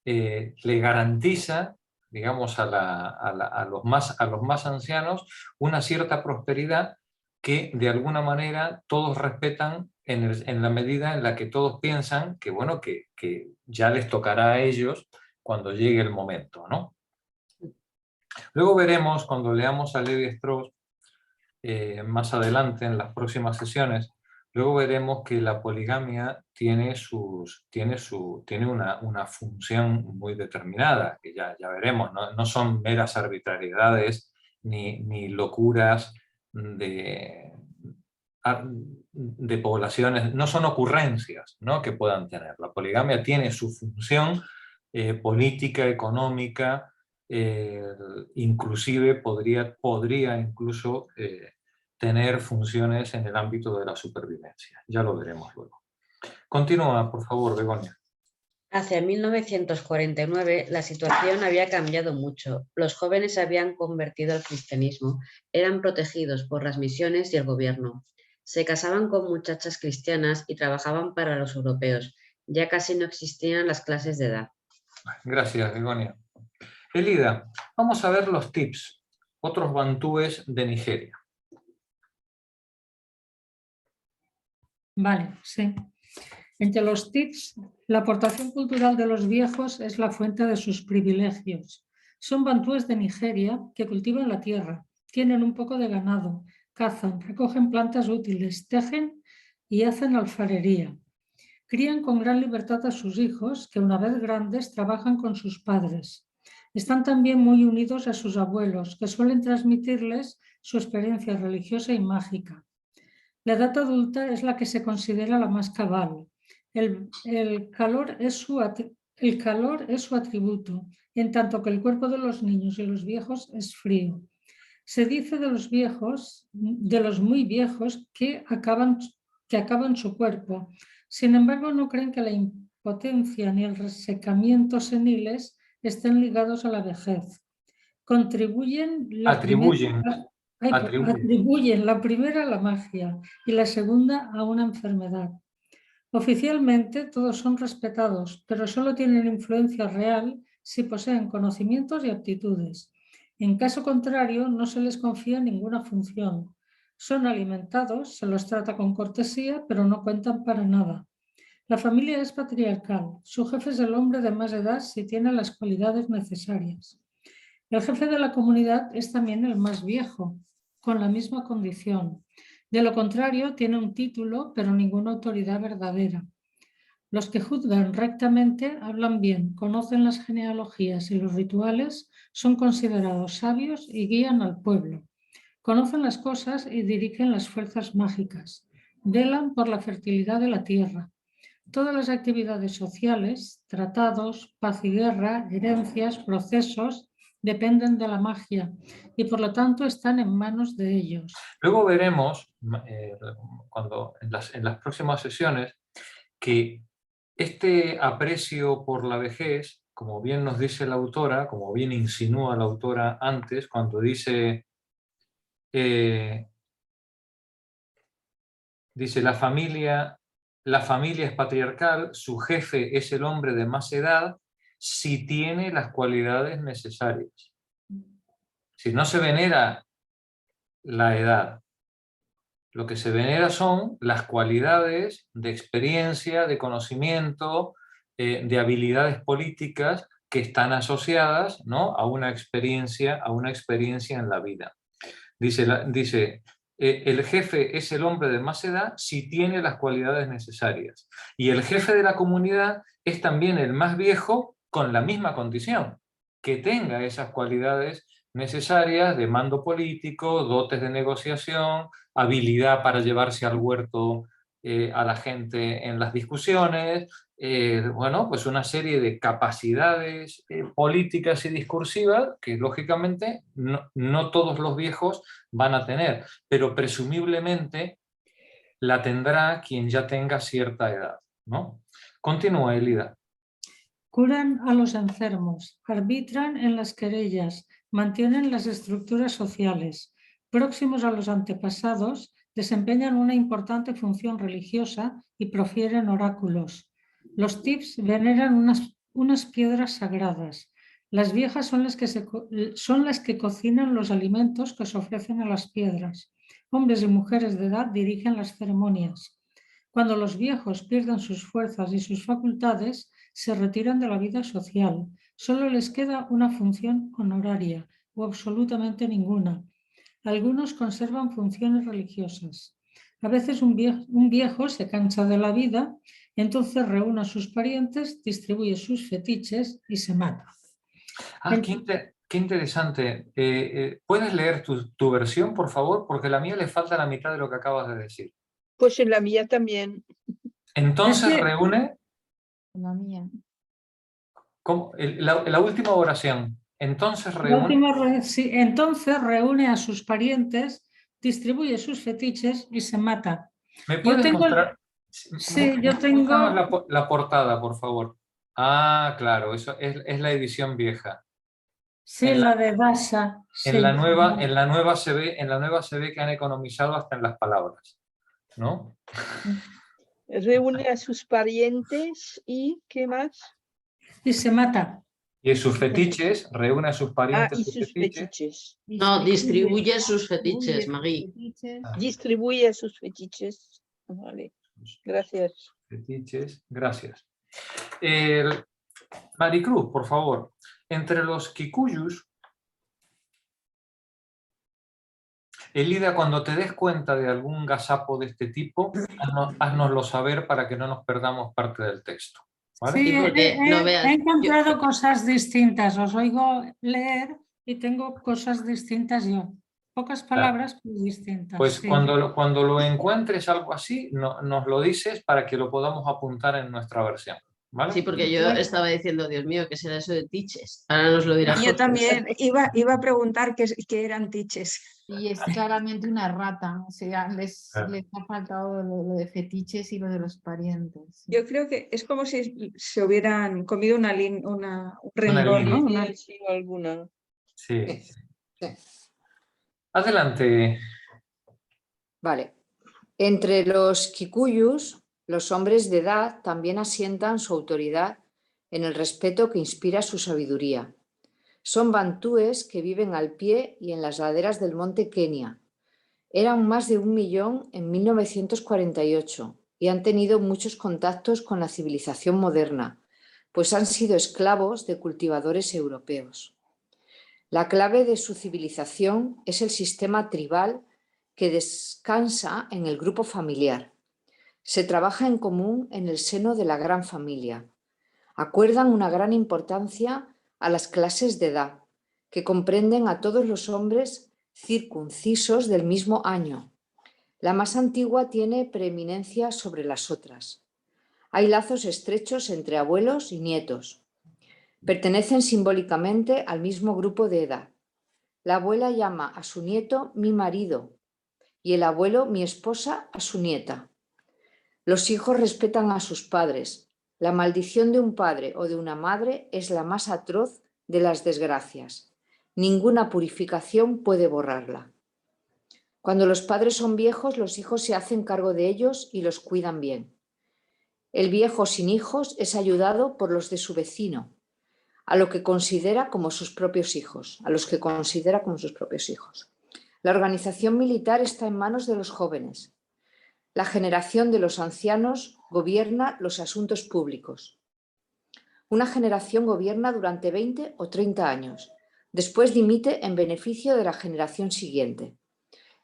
le garantiza, digamos, a los más ancianos una cierta prosperidad que de alguna manera todos respetan en la medida en la que todos piensan que, bueno, que ya les tocará a ellos cuando llegue el momento, ¿no? Luego veremos, cuando leamos a Lévi-Strauss más adelante en las próximas sesiones, luego veremos que la poligamia tiene una función muy determinada, que ya veremos, no son meras arbitrariedades ni locuras de poblaciones, no son ocurrencias, ¿no?, que puedan tener. La poligamia tiene su función política, económica, inclusive podría incluso tener funciones en el ámbito de la supervivencia. Ya lo veremos luego. Continúa, por favor, Begoña. Hacia 1949 la situación había cambiado mucho. Los jóvenes se habían convertido al cristianismo, eran protegidos por las misiones y el gobierno. Se casaban con muchachas cristianas y trabajaban para los europeos. Ya casi no existían las clases de edad. Gracias, Begoña. Elida, vamos a ver los tips, otros bantúes de Nigeria. Vale, sí. Entre los tips, la aportación cultural de los viejos es la fuente de sus privilegios. Son bantúes de Nigeria que cultivan la tierra, tienen un poco de ganado, cazan, recogen plantas útiles, tejen y hacen alfarería. Crían con gran libertad a sus hijos, que una vez grandes trabajan con sus padres. Están también muy unidos a sus abuelos, que suelen transmitirles su experiencia religiosa y mágica. La edad adulta es la que se considera la más cabal. El calor es su atributo, en tanto que el cuerpo de los niños y los viejos es frío. Se dice de los muy viejos que acaban su cuerpo. Sin embargo, no creen que la impotencia ni el resecamiento seniles estén ligados a la vejez. Atribuyen la primera a la magia y la segunda a una enfermedad. Oficialmente todos son respetados, pero solo tienen influencia real si poseen conocimientos y aptitudes. En caso contrario, no se les confía ninguna función. Son alimentados, se los trata con cortesía, pero no cuentan para nada. La familia es patriarcal. Su jefe es el hombre de más edad si tiene las cualidades necesarias. El jefe de la comunidad es también el más viejo, con la misma condición. De lo contrario, tiene un título, pero ninguna autoridad verdadera. Los que juzgan rectamente hablan bien, conocen las genealogías y los rituales, son considerados sabios y guían al pueblo. Conocen las cosas y dirigen las fuerzas mágicas. Velan por la fertilidad de la tierra. Todas las actividades sociales, tratados, paz y guerra, herencias, procesos, dependen de la magia y por lo tanto están en manos de ellos. Luego veremos, en las próximas sesiones, que este aprecio por la vejez, como bien nos dice la autora, como bien insinúa la autora antes, cuando dice la familia es patriarcal, su jefe es el hombre de más edad, si tiene las cualidades necesarias. Si no se venera la edad, lo que se venera son las cualidades de experiencia, de conocimiento, de habilidades políticas que están asociadas, ¿no?, a una experiencia en la vida. Dice el jefe es el hombre de más edad si tiene las cualidades necesarias. Y el jefe de la comunidad es también el más viejo con la misma condición, que tenga esas cualidades necesarias de mando político, dotes de negociación, habilidad para llevarse al huerto a la gente en las discusiones, bueno, pues una serie de capacidades políticas y discursivas que lógicamente no todos los viejos van a tener, pero presumiblemente la tendrá quien ya tenga cierta edad, ¿no? Continúa, Elida. Curan a los enfermos, arbitran en las querellas, mantienen las estructuras sociales. Próximos a los antepasados, desempeñan una importante función religiosa y profieren oráculos. Los tips veneran unas piedras sagradas. Las viejas son las que cocinan los alimentos que se ofrecen a las piedras. Hombres y mujeres de edad dirigen las ceremonias. Cuando los viejos pierden sus fuerzas y sus facultades, se retiran de la vida social. Solo les queda una función honoraria o absolutamente ninguna. Algunos conservan funciones religiosas. A veces un viejo se cansa de la vida, entonces reúne a sus parientes, distribuye sus fetiches y se mata. Qué interesante. ¿Puedes leer tu versión, por favor? Porque la mía le falta la mitad de lo que acabas de decir. Pues en la mía también. Entonces reúne... La mía. La última oración. Entonces reúne... Entonces reúne a sus parientes, distribuye sus fetiches y se mata. ¿Me puedes mostrar? Sí, yo tengo... La portada, por favor. Ah, claro, eso es la edición vieja. Sí, la de Dasa. En la nueva se ve que han economizado hasta en las palabras, ¿no? Reúne a sus parientes y ¿qué más? Y se mata. Y sus fetiches, reúne a sus parientes y sus fetiches. No, distribuye sus fetiches, Magui. Distribuye sus fetiches. Vale, gracias. Fetiches, gracias. Maricruz, por favor. Entre los kikuyus, Elida, cuando te des cuenta de algún gazapo de este tipo, haznoslo saber para que no nos perdamos parte del texto. ¿Vale? Sí, he encontrado cosas distintas. Os oigo leer y tengo cosas distintas yo. Pocas palabras, pero distintas. Pues sí. cuando lo encuentres algo así, nos lo dices para que lo podamos apuntar en nuestra versión. ¿Vale? Sí, porque yo estaba diciendo, Dios mío, ¿qué será eso de tiches? Ahora nos lo dirás. Yo también iba a preguntar qué eran tiches. Y es claramente una rata, o sea, les ha faltado lo de fetiches y lo de los parientes. Yo creo que es como si se hubieran comido un renglón, ¿no? Alguna. Sí. Adelante. Vale. Entre los kikuyus, los hombres de edad también asientan su autoridad en el respeto que inspira su sabiduría. Son bantúes que viven al pie y en las laderas del monte Kenia. Eran más de 1 millón en 1948 y han tenido muchos contactos con la civilización moderna, pues han sido esclavos de cultivadores europeos. La clave de su civilización es el sistema tribal que descansa en el grupo familiar. Se trabaja en común en el seno de la gran familia. Acuerdan una gran importancia a las clases de edad, que comprenden a todos los hombres circuncisos del mismo año. La más antigua tiene preeminencia sobre las otras. Hay lazos estrechos entre abuelos y nietos. Pertenecen simbólicamente al mismo grupo de edad. La abuela llama a su nieto mi marido y el abuelo mi esposa a su nieta. Los hijos respetan a sus padres. La maldición de un padre o de una madre es la más atroz de las desgracias. Ninguna purificación puede borrarla. Cuando los padres son viejos, los hijos se hacen cargo de ellos y los cuidan bien. El viejo sin hijos es ayudado por los de su vecino, a lo que considera como sus propios hijos, La organización militar está en manos de los jóvenes. La generación de los ancianos gobierna los asuntos públicos. Una generación gobierna durante 20 o 30 años. Después dimite en beneficio de la generación siguiente,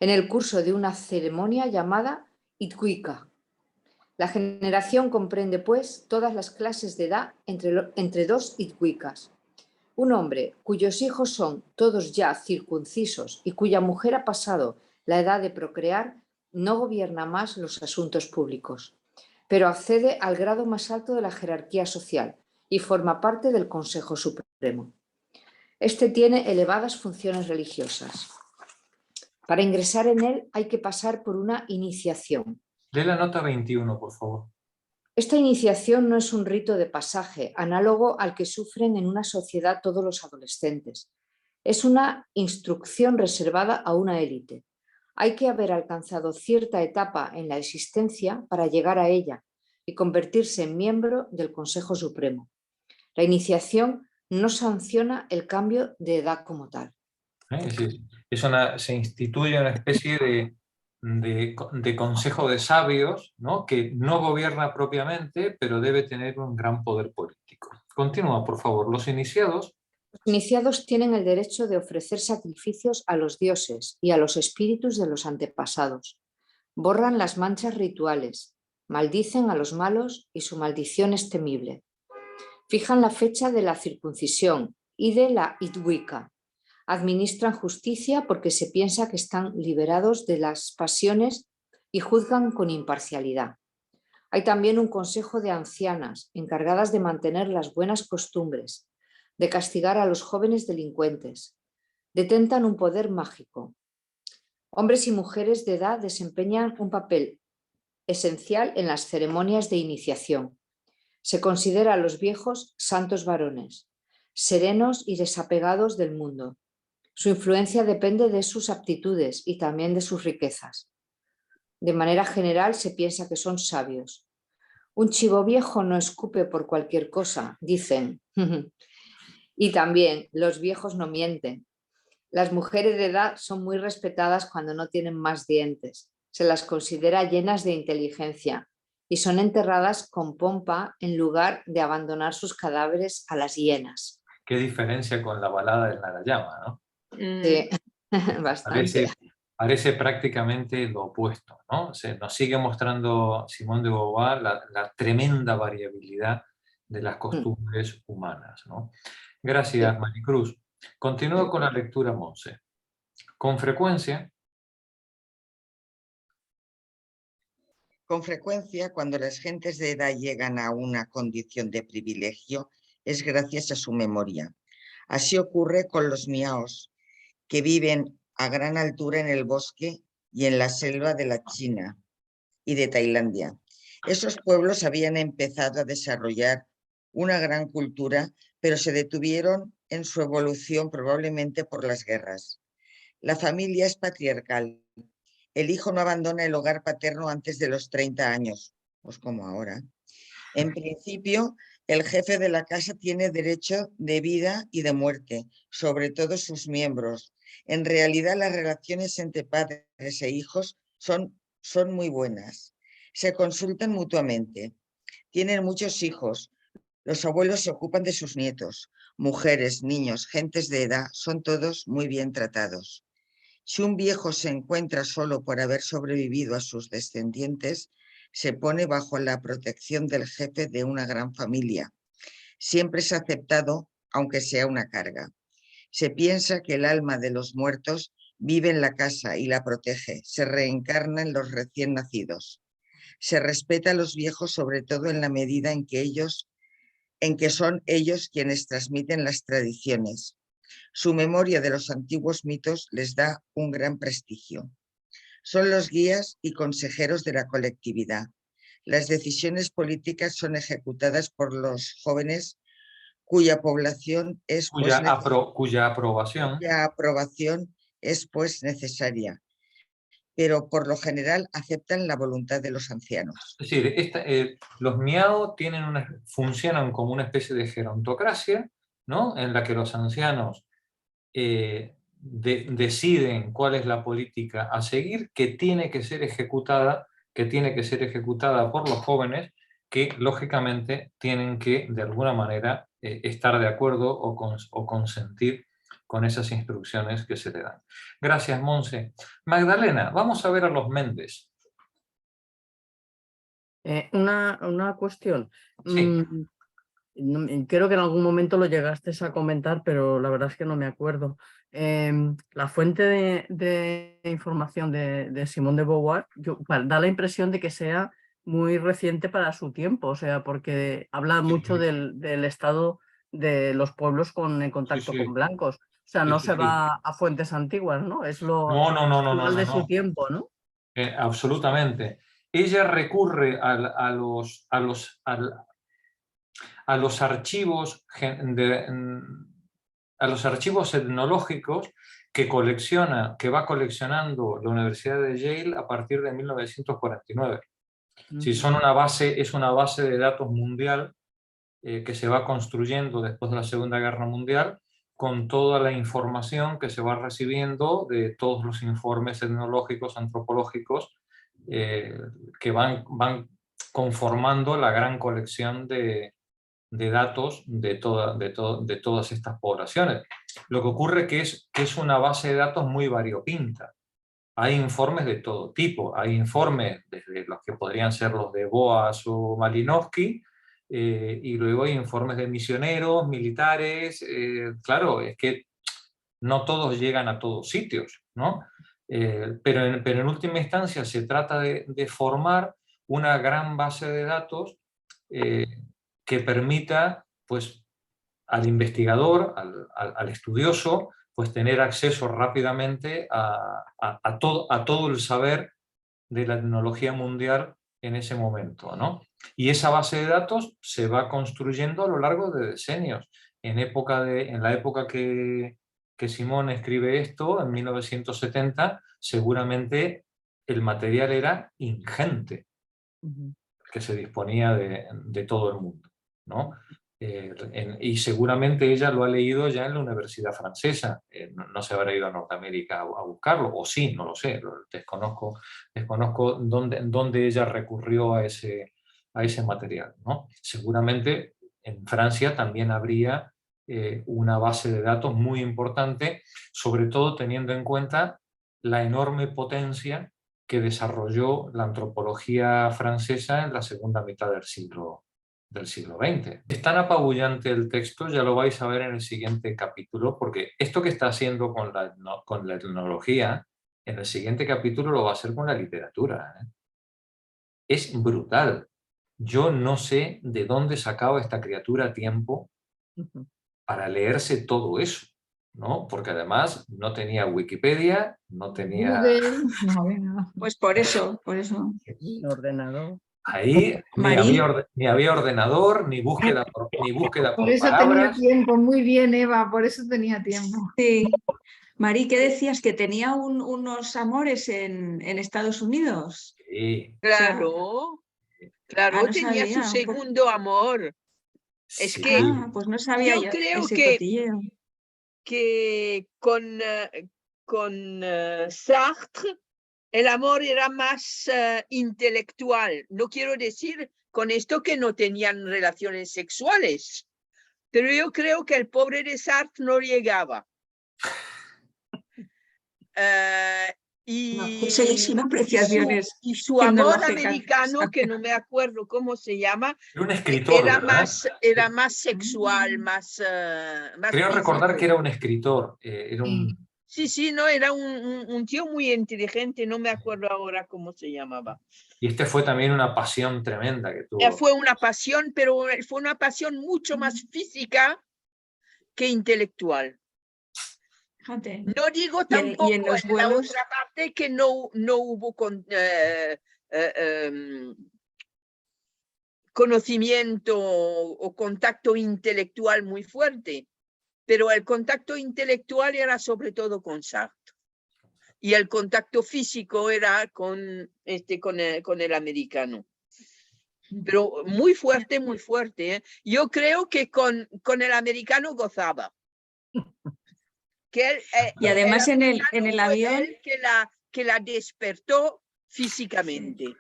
en el curso de una ceremonia llamada Itkuika. La generación comprende, pues, todas las clases de edad entre 2 Itkuikas. Un hombre cuyos hijos son todos ya circuncisos y cuya mujer ha pasado la edad de procrear no gobierna más los asuntos públicos, pero accede al grado más alto de la jerarquía social y forma parte del Consejo Supremo. Este tiene elevadas funciones religiosas. Para ingresar en él hay que pasar por una iniciación. Lee la nota 21, por favor. Esta iniciación no es un rito de pasaje, análogo al que sufren en una sociedad todos los adolescentes. Es una instrucción reservada a una élite, Hay que haber alcanzado cierta etapa en la existencia para llegar a ella y convertirse en miembro del Consejo Supremo. La iniciación no sanciona el cambio de edad como tal. Se instituye una especie de consejo de sabios, ¿no? Que no gobierna propiamente, pero debe tener un gran poder político. Continúa, por favor. Los iniciados tienen el derecho de ofrecer sacrificios a los dioses y a los espíritus de los antepasados. Borran las manchas rituales, maldicen a los malos y su maldición es temible. Fijan la fecha de la circuncisión y de la Itwika. Administran justicia porque se piensa que están liberados de las pasiones y juzgan con imparcialidad. Hay también un consejo de ancianas encargadas de mantener las buenas costumbres, de castigar a los jóvenes delincuentes. Detentan un poder mágico. Hombres y mujeres de edad desempeñan un papel esencial en las ceremonias de iniciación. Se considera a los viejos santos varones, serenos y desapegados del mundo. Su influencia depende de sus aptitudes y también de sus riquezas. De manera general se piensa que son sabios. Un chivo viejo no escupe por cualquier cosa, dicen. Y también los viejos no mienten. Las mujeres de edad son muy respetadas cuando no tienen más dientes. Se las considera llenas de inteligencia y son enterradas con pompa en lugar de abandonar sus cadáveres a las hienas. Qué diferencia con la balada del Narayama, ¿no? Sí, bastante. Parece prácticamente lo opuesto, ¿no? Nos sigue mostrando Simone de Beauvoir la tremenda variabilidad de las costumbres humanas, ¿no? Gracias, Maricruz. Continúo con la lectura, Monse. Con frecuencia, cuando las gentes de edad llegan a una condición de privilegio, es gracias a su memoria. Así ocurre con los miaos, que viven a gran altura en el bosque y en la selva de la China y de Tailandia. Esos pueblos habían empezado a desarrollar una gran cultura, pero se detuvieron en su evolución probablemente por las guerras. La familia es patriarcal. El hijo no abandona el hogar paterno antes de los 30 años, pues como ahora. En principio, el jefe de la casa tiene derecho de vida y de muerte sobre todos sus miembros. En realidad, las relaciones entre padres e hijos son muy buenas. Se consultan mutuamente. Tienen muchos hijos. Los abuelos se ocupan de sus nietos. Mujeres, niños, gentes de edad, son todos muy bien tratados. Si un viejo se encuentra solo por haber sobrevivido a sus descendientes, se pone bajo la protección del jefe de una gran familia. Siempre es aceptado, aunque sea una carga. Se piensa que el alma de los muertos vive en la casa y la protege, se reencarna en los recién nacidos. Se respeta a los viejos sobre todo en la medida en que son ellos quienes transmiten las tradiciones. Su memoria de los antiguos mitos les da un gran prestigio. Son los guías y consejeros de la colectividad. Las decisiones políticas son ejecutadas por los jóvenes cuya población es cuya aprobación es pues necesaria, pero por lo general aceptan la voluntad de los ancianos. Es decir, los miao funcionan como una especie de gerontocracia, ¿no? En la que los ancianos deciden cuál es la política a seguir, que tiene que ser ejecutada por los jóvenes, que lógicamente tienen que de alguna manera estar de acuerdo o consentir con esas instrucciones que se le dan. Gracias, Monse. Magdalena, vamos a ver a los Méndez. Una cuestión. Sí. Creo que en algún momento lo llegaste a comentar, pero la verdad es que no me acuerdo. La fuente de información de Simone de Beauvoir da la impresión de que sea muy reciente para su tiempo, o sea, porque habla mucho del estado de los pueblos en contacto con blancos. O sea, no se va a fuentes antiguas, ¿no? Es lo actual de su tiempo, ¿no? Absolutamente. Ella recurre a los archivos etnológicos que va coleccionando la Universidad de Yale a partir de 1949. Si son es una base de datos mundial que se va construyendo después de la Segunda Guerra Mundial, con toda la información que se va recibiendo de todos los informes etnológicos, antropológicos, que van conformando la gran colección de datos de todas estas poblaciones. Lo que ocurre que es una base de datos muy variopinta. Hay informes de todo tipo. Hay informes desde los que podrían ser los de Boas o Malinowski, y luego hay informes de misioneros, militares. Claro, es que no todos llegan a todos sitios, ¿no? Pero en última instancia se trata de formar una gran base de datos que permita, pues, al investigador, al estudioso, pues tener acceso rápidamente a todo el saber de la etnología mundial en ese momento, ¿no? Y esa base de datos se va construyendo a lo largo de decenios. En la época que Simón escribe esto, en 1970, seguramente el material era ingente, que se disponía de todo el mundo, ¿no? Y seguramente ella lo ha leído ya en la Universidad Francesa, no se habrá ido a Norteamérica a buscarlo, o sí, no lo sé, desconozco dónde ella recurrió a ese material, ¿no? Seguramente en Francia también habría una base de datos muy importante, sobre todo teniendo en cuenta la enorme potencia que desarrolló la antropología francesa en la segunda mitad del siglo XX. Es tan apabullante el texto, ya lo vais a ver en el siguiente capítulo, porque esto que está haciendo con la etnología, en el siguiente capítulo lo va a hacer con la literatura, ¿eh? Es brutal. Yo no sé de dónde sacaba esta criatura tiempo para leerse todo eso, ¿no? Porque además no tenía Wikipedia, no tenía... Google, no había nada. Pues por eso. El ordenador. Ahí ni había ordenador, ni búsqueda por Por eso palabras. tenía tiempo, muy bien, Eva, por eso tenía tiempo. Sí. Marí, ¿qué decías? ¿Que tenía unos amores en Estados Unidos? Sí. Claro, claro, no tenía sabía. su segundo amor. Es Sí. que Pues no sabía yo creo ese que, cotilleo. que con Sartre el amor era más intelectual. No quiero decir con esto que no tenían relaciones sexuales, pero yo creo que el pobre de Sartre no llegaba. Y Son apreciaciones y su amor etnológicas. americano, que no me acuerdo cómo se llama, Era un escritor, ¿verdad? era más sexual, más Creo recordar físico. que era un escritor. Era un... Sí, no, era un tío muy inteligente, no me acuerdo ahora cómo se llamaba. Y fue también una pasión tremenda que tuvo. Fue una pasión, pero fue una pasión mucho más física que intelectual. Fíjate. No digo tampoco en los la vuelos... otra parte que no hubo conocimiento o contacto intelectual muy fuerte, pero el contacto intelectual era sobre todo con Sartre y el contacto físico era con el americano. Pero muy fuerte, muy fuerte, ¿eh? Yo creo que con el americano gozaba. Y además en el avión que la despertó físicamente,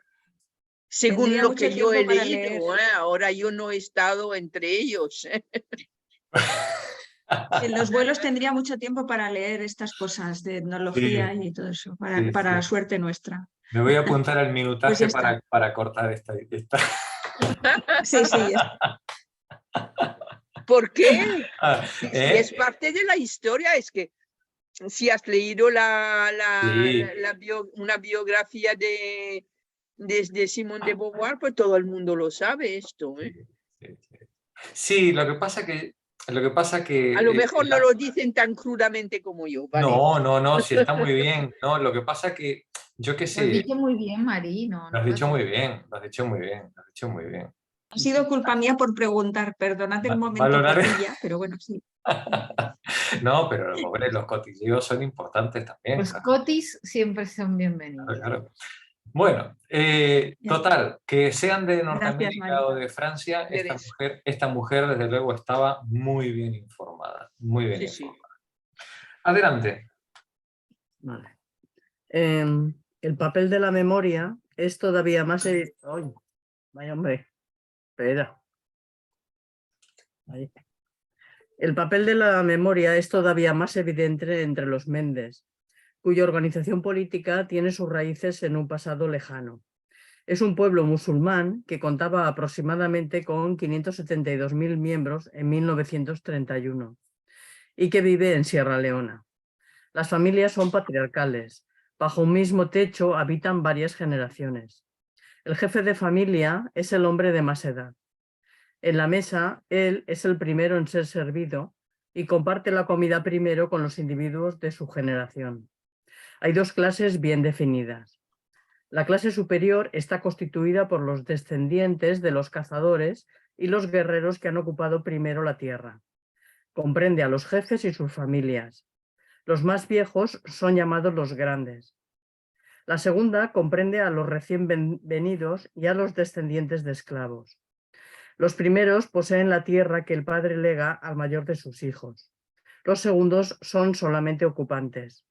según tendría lo mucho que yo he tiempo para leído, leer. ahora yo no he estado entre ellos. En los vuelos tendría mucho tiempo para leer estas cosas de etnología y todo eso, para suerte nuestra. Me voy a apuntar al minutaje Pues para cortar esta. Sí, ya. ¿Por qué? Es parte de la historia, es que si has leído una biografía de Simone de Beauvoir, pues todo el mundo lo sabe esto, ¿eh? Sí, lo que pasa que a lo mejor no lo dicen tan crudamente como yo, ¿vale? No, sí está muy bien. No, lo que pasa que, yo qué sé. Lo has dicho muy bien, Marí. Lo has dicho muy bien. Ha sido culpa mía por preguntar, perdonad el momento cortilla, pero bueno, sí. No, pero hombre, los cotilleos son importantes también. Los cotis siempre son bienvenidos. Claro. Bueno, total, que sean de Norteamérica María. o de Francia, esta mujer desde luego estaba muy bien informada, muy bien informada. Adelante. Vale. El papel de la memoria es todavía más... ¡Ay! Vaya hombre, espera. Ahí. El papel de la memoria es todavía más evidente entre los mendes, cuya organización política tiene sus raíces en un pasado lejano. Es un pueblo musulmán que contaba aproximadamente con 572.000 miembros en 1931 y que vive en Sierra Leona. Las familias son patriarcales. Bajo un mismo techo habitan varias generaciones. El jefe de familia es el hombre de más edad. En la mesa, él es el primero en ser servido y comparte la comida primero con los individuos de su generación. Hay dos clases bien definidas. La clase superior está constituida por los descendientes de los cazadores y los guerreros que han ocupado primero la tierra. Comprende a los jefes y sus familias. Los más viejos son llamados los grandes. La segunda comprende a los recién venidos y a los descendientes de esclavos. Los primeros poseen la tierra que el padre lega al mayor de sus hijos. Los segundos son solamente ocupantes.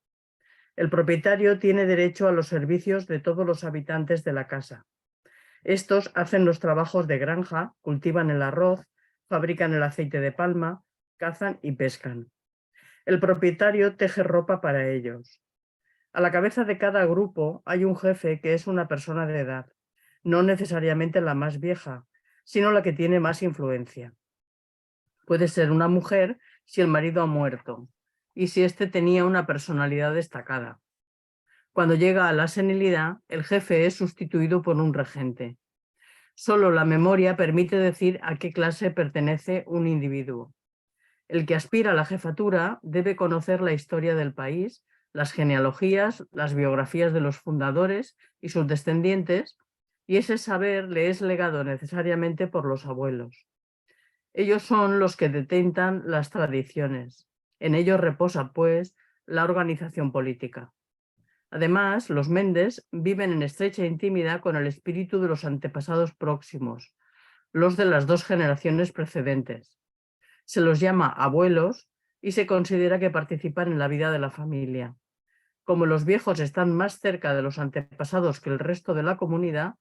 El propietario tiene derecho a los servicios de todos los habitantes de la casa. Estos hacen los trabajos de granja, cultivan el arroz, fabrican el aceite de palma, cazan y pescan. El propietario teje ropa para ellos. A la cabeza de cada grupo hay un jefe que es una persona de edad, no necesariamente la más vieja, sino la que tiene más influencia. Puede ser una mujer si el marido ha muerto y si éste tenía una personalidad destacada. Cuando llega a la senilidad, el jefe es sustituido por un regente. Solo la memoria permite decir a qué clase pertenece un individuo. El que aspira a la jefatura debe conocer la historia del país, las genealogías, las biografías de los fundadores y sus descendientes, y ese saber le es legado necesariamente por los abuelos. Ellos son los que detentan las tradiciones. En ellos reposa, pues, la organización política. Además, los mendes viven en estrecha intimidad con el espíritu de los antepasados próximos, los de las dos generaciones precedentes. Se los llama abuelos y se considera que participan en la vida de la familia. Como los viejos están más cerca de los antepasados que el resto de la comunidad,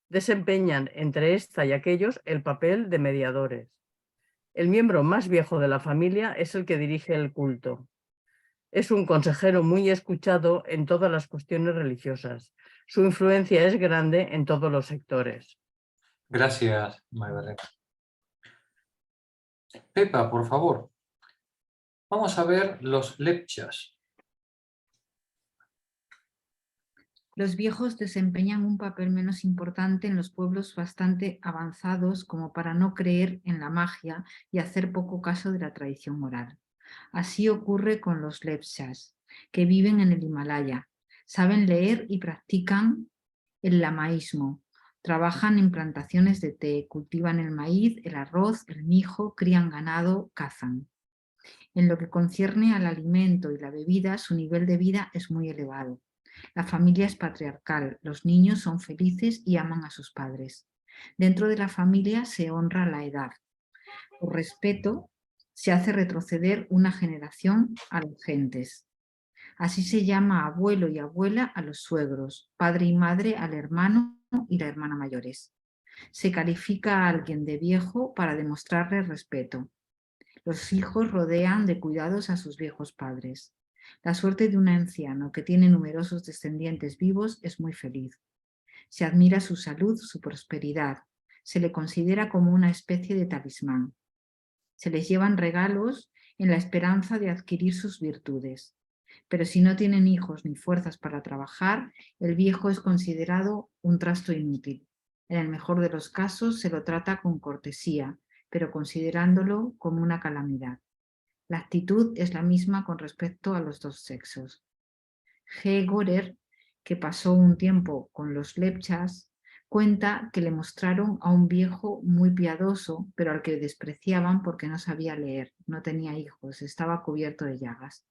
desempeñan entre esta y aquellos el papel de mediadores. El miembro más viejo de la familia es el que dirige el culto. Es un consejero muy escuchado en todas las cuestiones religiosas. Su influencia es grande en todos los sectores. Gracias, Magdalena. Pepa, por favor. Vamos a ver los lepchas. Los viejos desempeñan un papel menos importante en los pueblos bastante avanzados como para no creer en la magia y hacer poco caso de la tradición moral. Así ocurre con los lepchas, que viven en el Himalaya. Saben leer y practican el lamaísmo. Trabajan en plantaciones de té, cultivan el maíz, el arroz, el mijo, crían ganado, cazan. En lo que concierne al alimento y la bebida, su nivel de vida es muy elevado. La familia es patriarcal, los niños son felices y aman a sus padres. Dentro de la familia se honra la edad. Por respeto, se hace retroceder una generación a los gentes. Así se llama abuelo y abuela a los suegros, padre y madre al hermano y la hermana mayores. Se califica a alguien de viejo para demostrarle respeto. Los hijos rodean de cuidados a sus viejos padres. La suerte de un anciano que tiene numerosos descendientes vivos es muy feliz. Se admira su salud, su prosperidad. Se le considera como una especie de talismán. Se les llevan regalos en la esperanza de adquirir sus virtudes. Pero si no tienen hijos ni fuerzas para trabajar, el viejo es considerado un trasto inútil. En el mejor de los casos se lo trata con cortesía, pero considerándolo como una calamidad. La actitud es la misma con respecto a los dos sexos. G. Gorer, que pasó un tiempo con los lepchas, Cuenta que le mostraron a un viejo muy piadoso, pero al que despreciaban porque no sabía leer, no tenía hijos, estaba cubierto de llagas.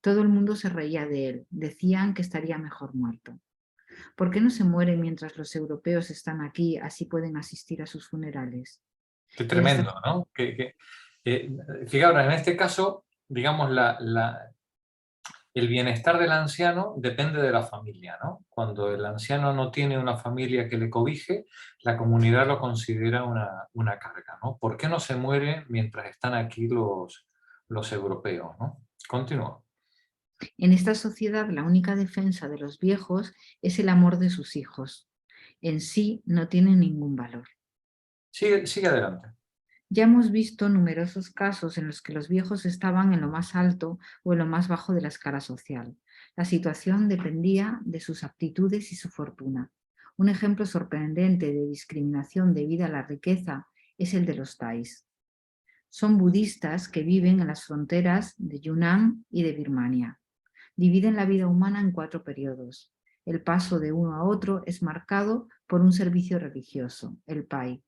Todo el mundo se reía de él, decían que estaría mejor muerto. ¿Por qué no se muere mientras los europeos están aquí, así pueden asistir a sus funerales? Qué tremendo, ¿no? Fijaros, en este caso, digamos, el bienestar del anciano depende de la familia, ¿no? Cuando el anciano no tiene una familia que le cobije, la comunidad lo considera una carga, ¿no? ¿Por qué no se muere mientras están aquí los europeos, ¿no? Continúa. En esta sociedad la única defensa de los viejos es el amor de sus hijos. En sí no tienen ningún valor. Sigue adelante. Ya hemos visto numerosos casos en los que los viejos estaban en lo más alto o en lo más bajo de la escala social. La situación dependía de sus aptitudes y su fortuna. Un ejemplo sorprendente de discriminación debida a la riqueza es el de los Thais. Son budistas que viven en las fronteras de Yunnan y de Birmania. Dividen la vida humana en 4 periodos. El paso de uno a otro es marcado por un servicio religioso, el Pai.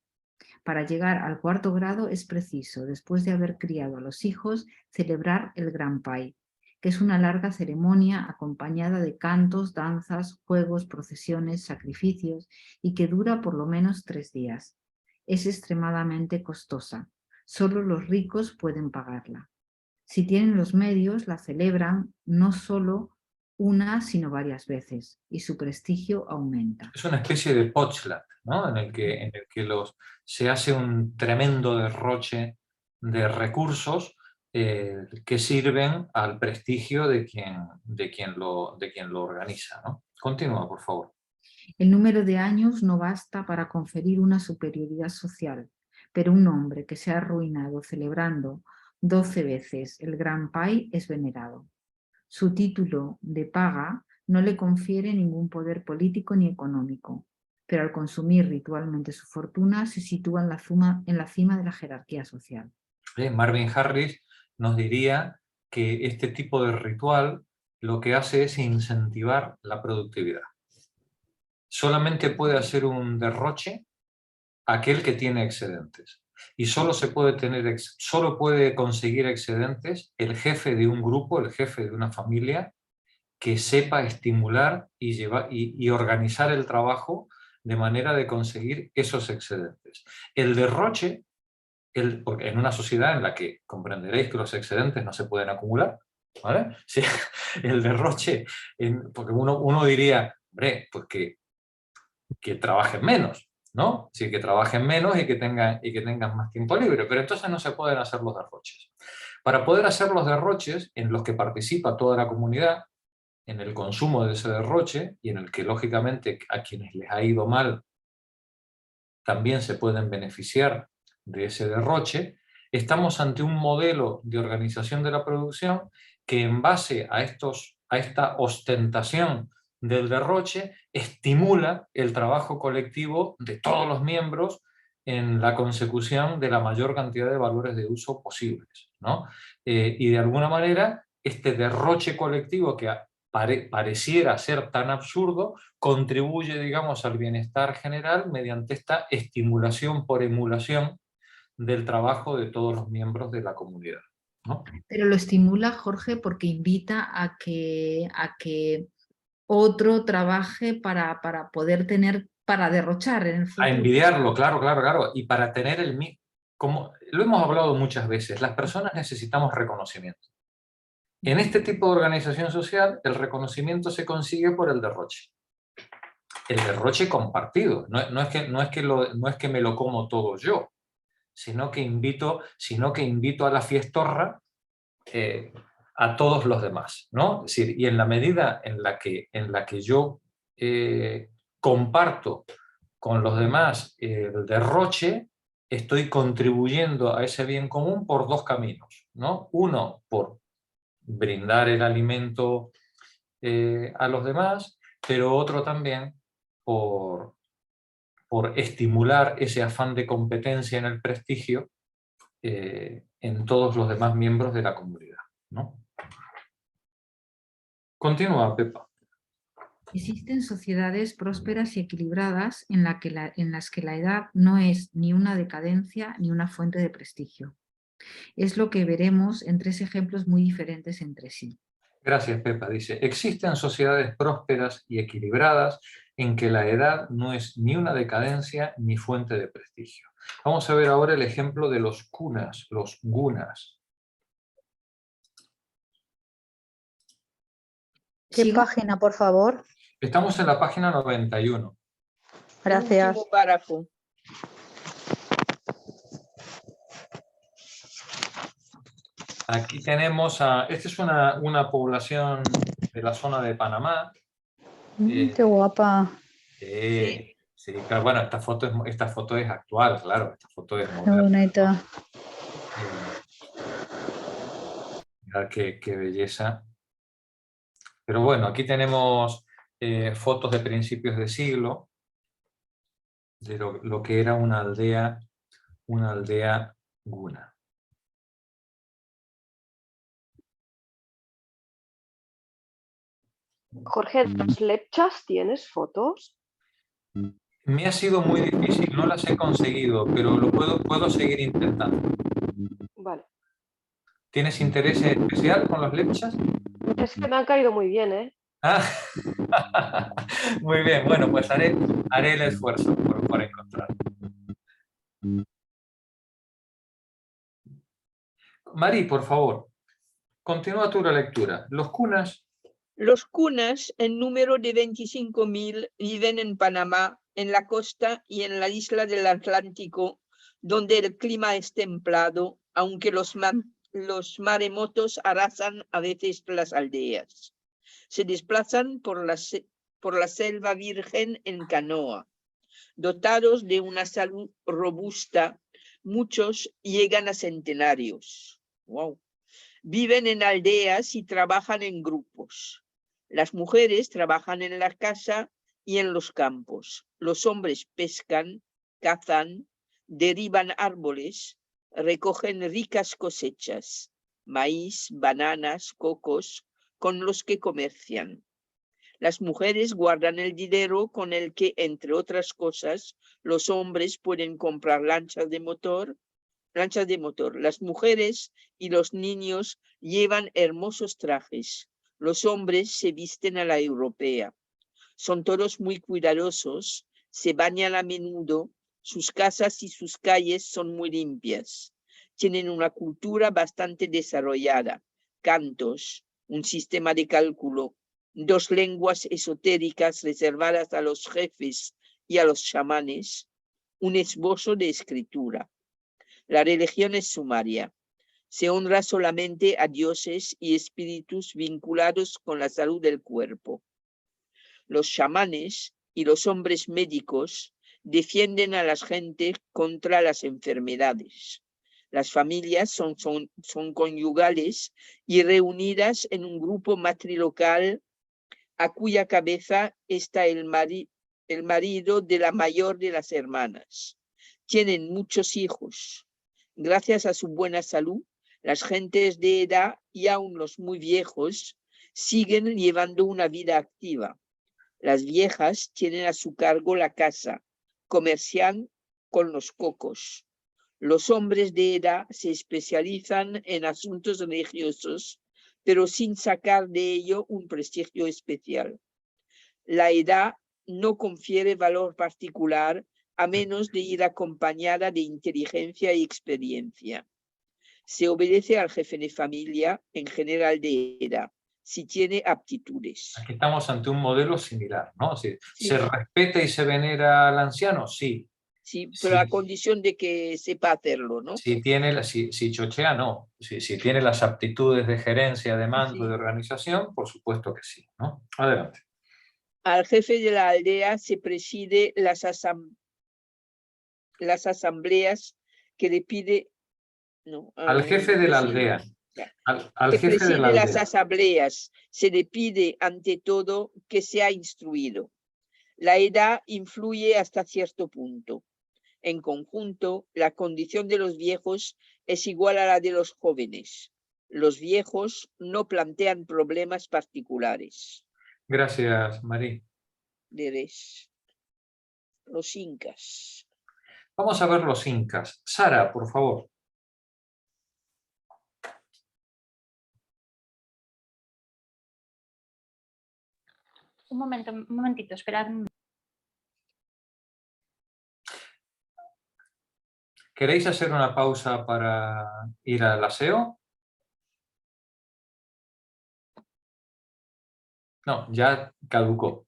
Para llegar al 4º grado es preciso, después de haber criado a los hijos, celebrar el Gran Pai, que es una larga ceremonia acompañada de cantos, danzas, juegos, procesiones, sacrificios y que dura por lo menos 3 días. Es extremadamente costosa. Solo los ricos pueden pagarla. Si tienen los medios, la celebran no solo una, sino varias veces, y su prestigio aumenta. Es una especie de Pochlat, ¿no? en el que se hace un tremendo derroche de recursos que sirven al prestigio de quien lo organiza, ¿no? Continúa, por favor. El número de años no basta para conferir una superioridad social, pero un hombre que se ha arruinado celebrando 12 veces el Gran Pai es venerado. Su título de paga no le confiere ningún poder político ni económico, pero al consumir ritualmente su fortuna se sitúa en la cima de la jerarquía social. Marvin Harris nos diría que este tipo de ritual lo que hace es incentivar la productividad. Solamente puede hacer un derroche aquel que tiene excedentes. Y solo puede conseguir excedentes el jefe de un grupo, el jefe de una familia, que sepa estimular y organizar el trabajo de manera de conseguir esos excedentes. El derroche, porque en una sociedad en la que comprenderéis que los excedentes no se pueden acumular, ¿vale? Sí, el derroche, porque uno diría, hombre, pues que trabajen menos, ¿no? Sí, que trabajen menos y que tengan más tiempo libre, pero entonces no se pueden hacer los derroches. Para poder hacer los derroches en los que participa toda la comunidad, en el consumo de ese derroche, y en el que lógicamente a quienes les ha ido mal también se pueden beneficiar de ese derroche, estamos ante un modelo de organización de la producción que en base a esta ostentación del derroche estimula el trabajo colectivo de todos los miembros en la consecución de la mayor cantidad de valores de uso posibles, ¿no? Y de alguna manera este derroche colectivo que pareciera ser tan absurdo contribuye, digamos, al bienestar general mediante esta estimulación por emulación del trabajo de todos los miembros de la comunidad, ¿no? Pero lo estimula, Jorge, porque invita a que otro trabaje para poder tener, para derrochar en el futuro. A envidiarlo, claro. Y para tener como lo hemos hablado muchas veces, las personas necesitamos reconocimiento. En este tipo de organización social, el reconocimiento se consigue por el derroche. El derroche compartido. No es que me lo como todo yo, sino que invito a la fiestorra a todos los demás, ¿no? Es decir, y en la medida en la que yo comparto con los demás el derroche, estoy contribuyendo a ese bien común por 2 caminos, ¿no? Uno, por brindar el alimento a los demás, pero otro también por estimular ese afán de competencia en el prestigio en todos los demás miembros de la comunidad, ¿no? Continúa, Pepa. Existen sociedades prósperas y equilibradas en las que la edad no es ni una decadencia ni una fuente de prestigio. Es lo que veremos en 3 ejemplos muy diferentes entre sí. Gracias, Pepa. Dice, existen sociedades prósperas y equilibradas en que la edad no es ni una decadencia ni fuente de prestigio. Vamos a ver ahora el ejemplo de los kunas, los gunas. ¿Qué página, por favor? Estamos en la página 91. Gracias. Último párrafo. Aquí tenemos esta es una población de la zona de Panamá. Qué guapa. Sí, claro, bueno, esta foto es actual, claro, esta foto es Qué moderna. bonita. Mirad qué belleza. Pero bueno, aquí tenemos fotos de principios de siglo, de lo que era una aldea guna. Jorge, ¿de los lepchas tienes fotos? Me ha sido muy difícil, no las he conseguido, pero lo puedo seguir intentando. Vale. ¿Tienes interés especial con los lepchas? Es que me han caído muy bien, ¿eh? Ah, muy bien, bueno, pues haré el esfuerzo por encontrar. Mari, por favor, continúa tu lectura. Los kunas. Los kunas, en número de 25.000, viven en Panamá, en la costa y en la isla del Atlántico, donde el clima es templado, aunque los maremotos arrasan a veces las aldeas. Se desplazan por la selva virgen en canoa. Dotados de una salud robusta, muchos llegan a centenarios. Wow. Viven en aldeas y trabajan en grupos. Las mujeres trabajan en la casa y en los campos. Los hombres pescan, cazan, derriban árboles, recogen ricas cosechas, maíz, bananas, cocos, con los que comercian. Las mujeres guardan el dinero con el que, entre otras cosas, los hombres pueden comprar lanchas de motor. Las mujeres y los niños llevan hermosos trajes. Los hombres se visten a la europea. Son todos muy cuidadosos, se bañan a menudo, sus casas y sus calles son muy limpias. Tienen una cultura bastante desarrollada, cantos, un sistema de cálculo, 2 lenguas esotéricas reservadas a los jefes y a los chamanes, un esbozo de escritura. La religión es sumaria. Se honra solamente a dioses y espíritus vinculados con la salud del cuerpo. Los chamanes y los hombres médicos defienden a las gentes contra las enfermedades. Las familias son conyugales y reunidas en un grupo matrilocal a cuya cabeza está el marido de la mayor de las hermanas. Tienen muchos hijos. Gracias a su buena salud, las gentes de edad y aun los muy viejos siguen llevando una vida activa. Las viejas tienen a su cargo la casa, comercian con los cocos. Los hombres de edad se especializan en asuntos religiosos, pero sin sacar de ello un prestigio especial. La edad no confiere valor particular a menos de ir acompañada de inteligencia y experiencia. Se obedece al jefe de familia, en general de edad, si tiene aptitudes. Aquí estamos ante un modelo similar, ¿no? Sí. ¿Se respeta y se venera al anciano? Sí. Sí, pero a condición de que sepa hacerlo, ¿no? Si chochea, no. Si tiene las aptitudes de gerencia, de mando, de organización, por supuesto que sí, ¿no? Adelante. Al jefe de la aldea se preside las asambleas que le pide... No, al jefe de la aldea. Al jefe de la aldea. Las asambleas se le pide ante todo que sea instruido. La edad influye hasta cierto punto. En conjunto, la condición de los viejos es igual a la de los jóvenes. Los viejos no plantean problemas particulares. Gracias, Marí. Los incas. Vamos a ver los incas. Sara, por favor. Un momentito, esperad. ¿Queréis hacer una pausa para ir al aseo? No, ya caducó.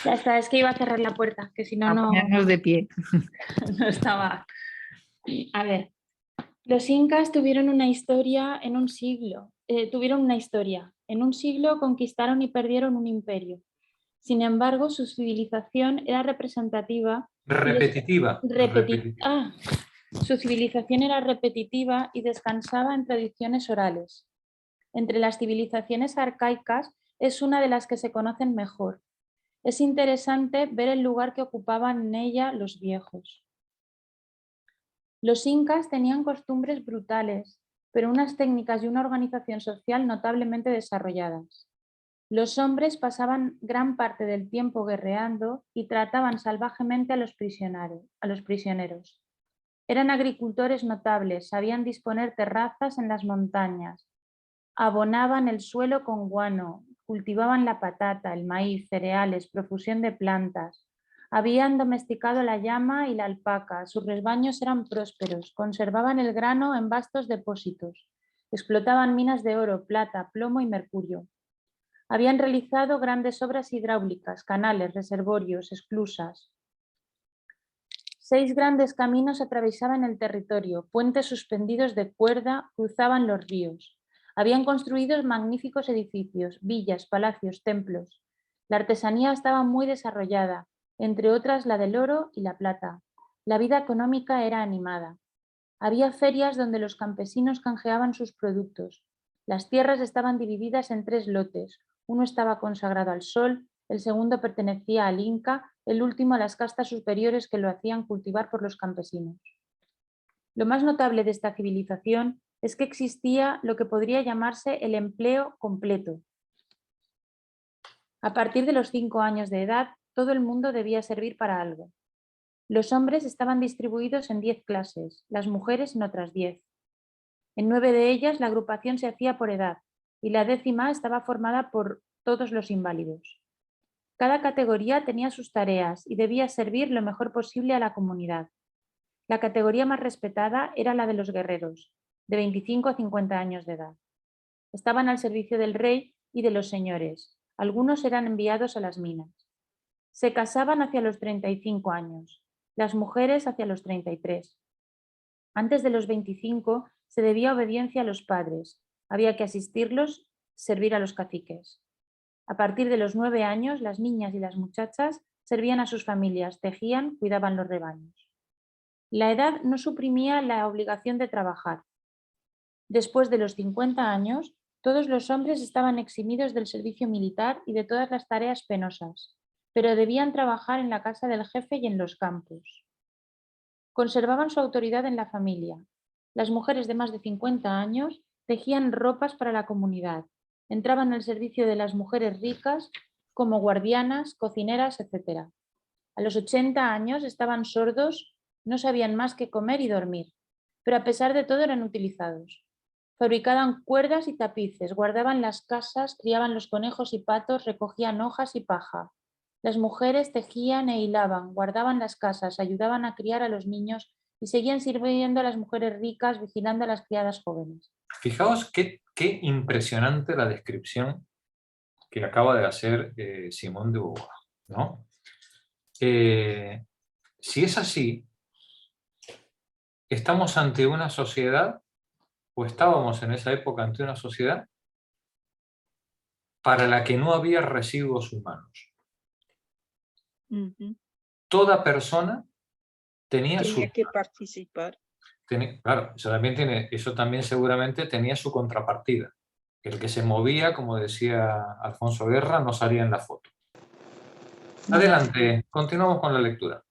Ya está, es que iba a cerrar la puerta, que si no, no... Ponernos de pie. No estaba... A ver, los incas tuvieron una historia en un siglo. En un siglo conquistaron y perdieron un imperio. Sin embargo, su civilización era representativa... Repetitiva. Su civilización era repetitiva y descansaba en tradiciones orales. Entre las civilizaciones arcaicas es una de las que se conocen mejor. Es interesante ver el lugar que ocupaban en ella los viejos. Los incas tenían costumbres brutales, pero unas técnicas y una organización social notablemente desarrolladas. Los hombres pasaban gran parte del tiempo guerreando y trataban salvajemente a los prisioneros. Eran agricultores notables, sabían disponer terrazas en las montañas, abonaban el suelo con guano, cultivaban la patata, el maíz, cereales, profusión de plantas. Habían domesticado la llama y la alpaca, sus rebaños eran prósperos, conservaban el grano en vastos depósitos, explotaban minas de oro, plata, plomo y mercurio. Habían realizado grandes obras hidráulicas, canales, reservorios, esclusas. 6 grandes caminos atravesaban el territorio, puentes suspendidos de cuerda cruzaban los ríos. Habían construido magníficos edificios, villas, palacios, templos. La artesanía estaba muy desarrollada, entre otras la del oro y la plata. La vida económica era animada. Había ferias donde los campesinos canjeaban sus productos. Las tierras estaban divididas en 3 lotes. Uno estaba consagrado al sol, el segundo pertenecía al Inca, el último a las castas superiores que lo hacían cultivar por los campesinos. Lo más notable de esta civilización es que existía lo que podría llamarse el empleo completo. A partir de los 5 años de edad, todo el mundo debía servir para algo. Los hombres estaban distribuidos en 10 clases, las mujeres en otras 10. En 9 de ellas la agrupación se hacía por edad y la 10ª estaba formada por todos los inválidos. Cada categoría tenía sus tareas y debía servir lo mejor posible a la comunidad. La categoría más respetada era la de los guerreros, de 25 a 50 años de edad. Estaban al servicio del rey y de los señores. Algunos eran enviados a las minas. Se casaban hacia los 35 años, las mujeres hacia los 33. Antes de los 25 se debía obediencia a los padres, había que asistirlos, servir a los caciques. A partir de los 9 años, las niñas y las muchachas servían a sus familias, tejían, cuidaban los rebaños. La edad no suprimía la obligación de trabajar. Después de los 50 años, todos los hombres estaban eximidos del servicio militar y de todas las tareas penosas, pero debían trabajar en la casa del jefe y en los campos. Conservaban su autoridad en la familia. Las mujeres de más de 50 años tejían ropas para la comunidad, entraban al servicio de las mujeres ricas como guardianas, cocineras, etc. A los 80 años estaban sordos, no sabían más que comer y dormir, pero a pesar de todo eran utilizados. Fabricaban cuerdas y tapices, guardaban las casas, criaban los conejos y patos, recogían hojas y paja. Las mujeres tejían e hilaban, guardaban las casas, ayudaban a criar a los niños y seguían sirviendo a las mujeres ricas, vigilando a las criadas jóvenes. Fijaos qué impresionante la descripción que acaba de hacer Simone de Beauvoir, ¿no? Si es así, estamos ante una sociedad, o estábamos en esa época ante una sociedad para la que no había residuos humanos. Toda persona tenía que participar. Claro, eso también seguramente tenía su contrapartida. El que se movía, como decía Alfonso Guerra, no salía en la foto. Adelante, continuamos con la lectura.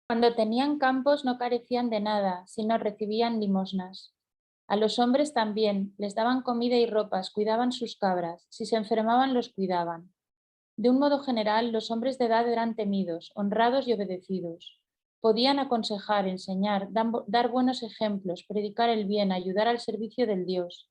Cuando tenían campos no carecían de nada, sino recibían limosnas. A los hombres también, les daban comida y ropas, cuidaban sus cabras, si se enfermaban los cuidaban. De un modo general, los hombres de edad eran temidos, honrados y obedecidos. Podían aconsejar, enseñar, dar buenos ejemplos, predicar el bien, ayudar al servicio del Dios.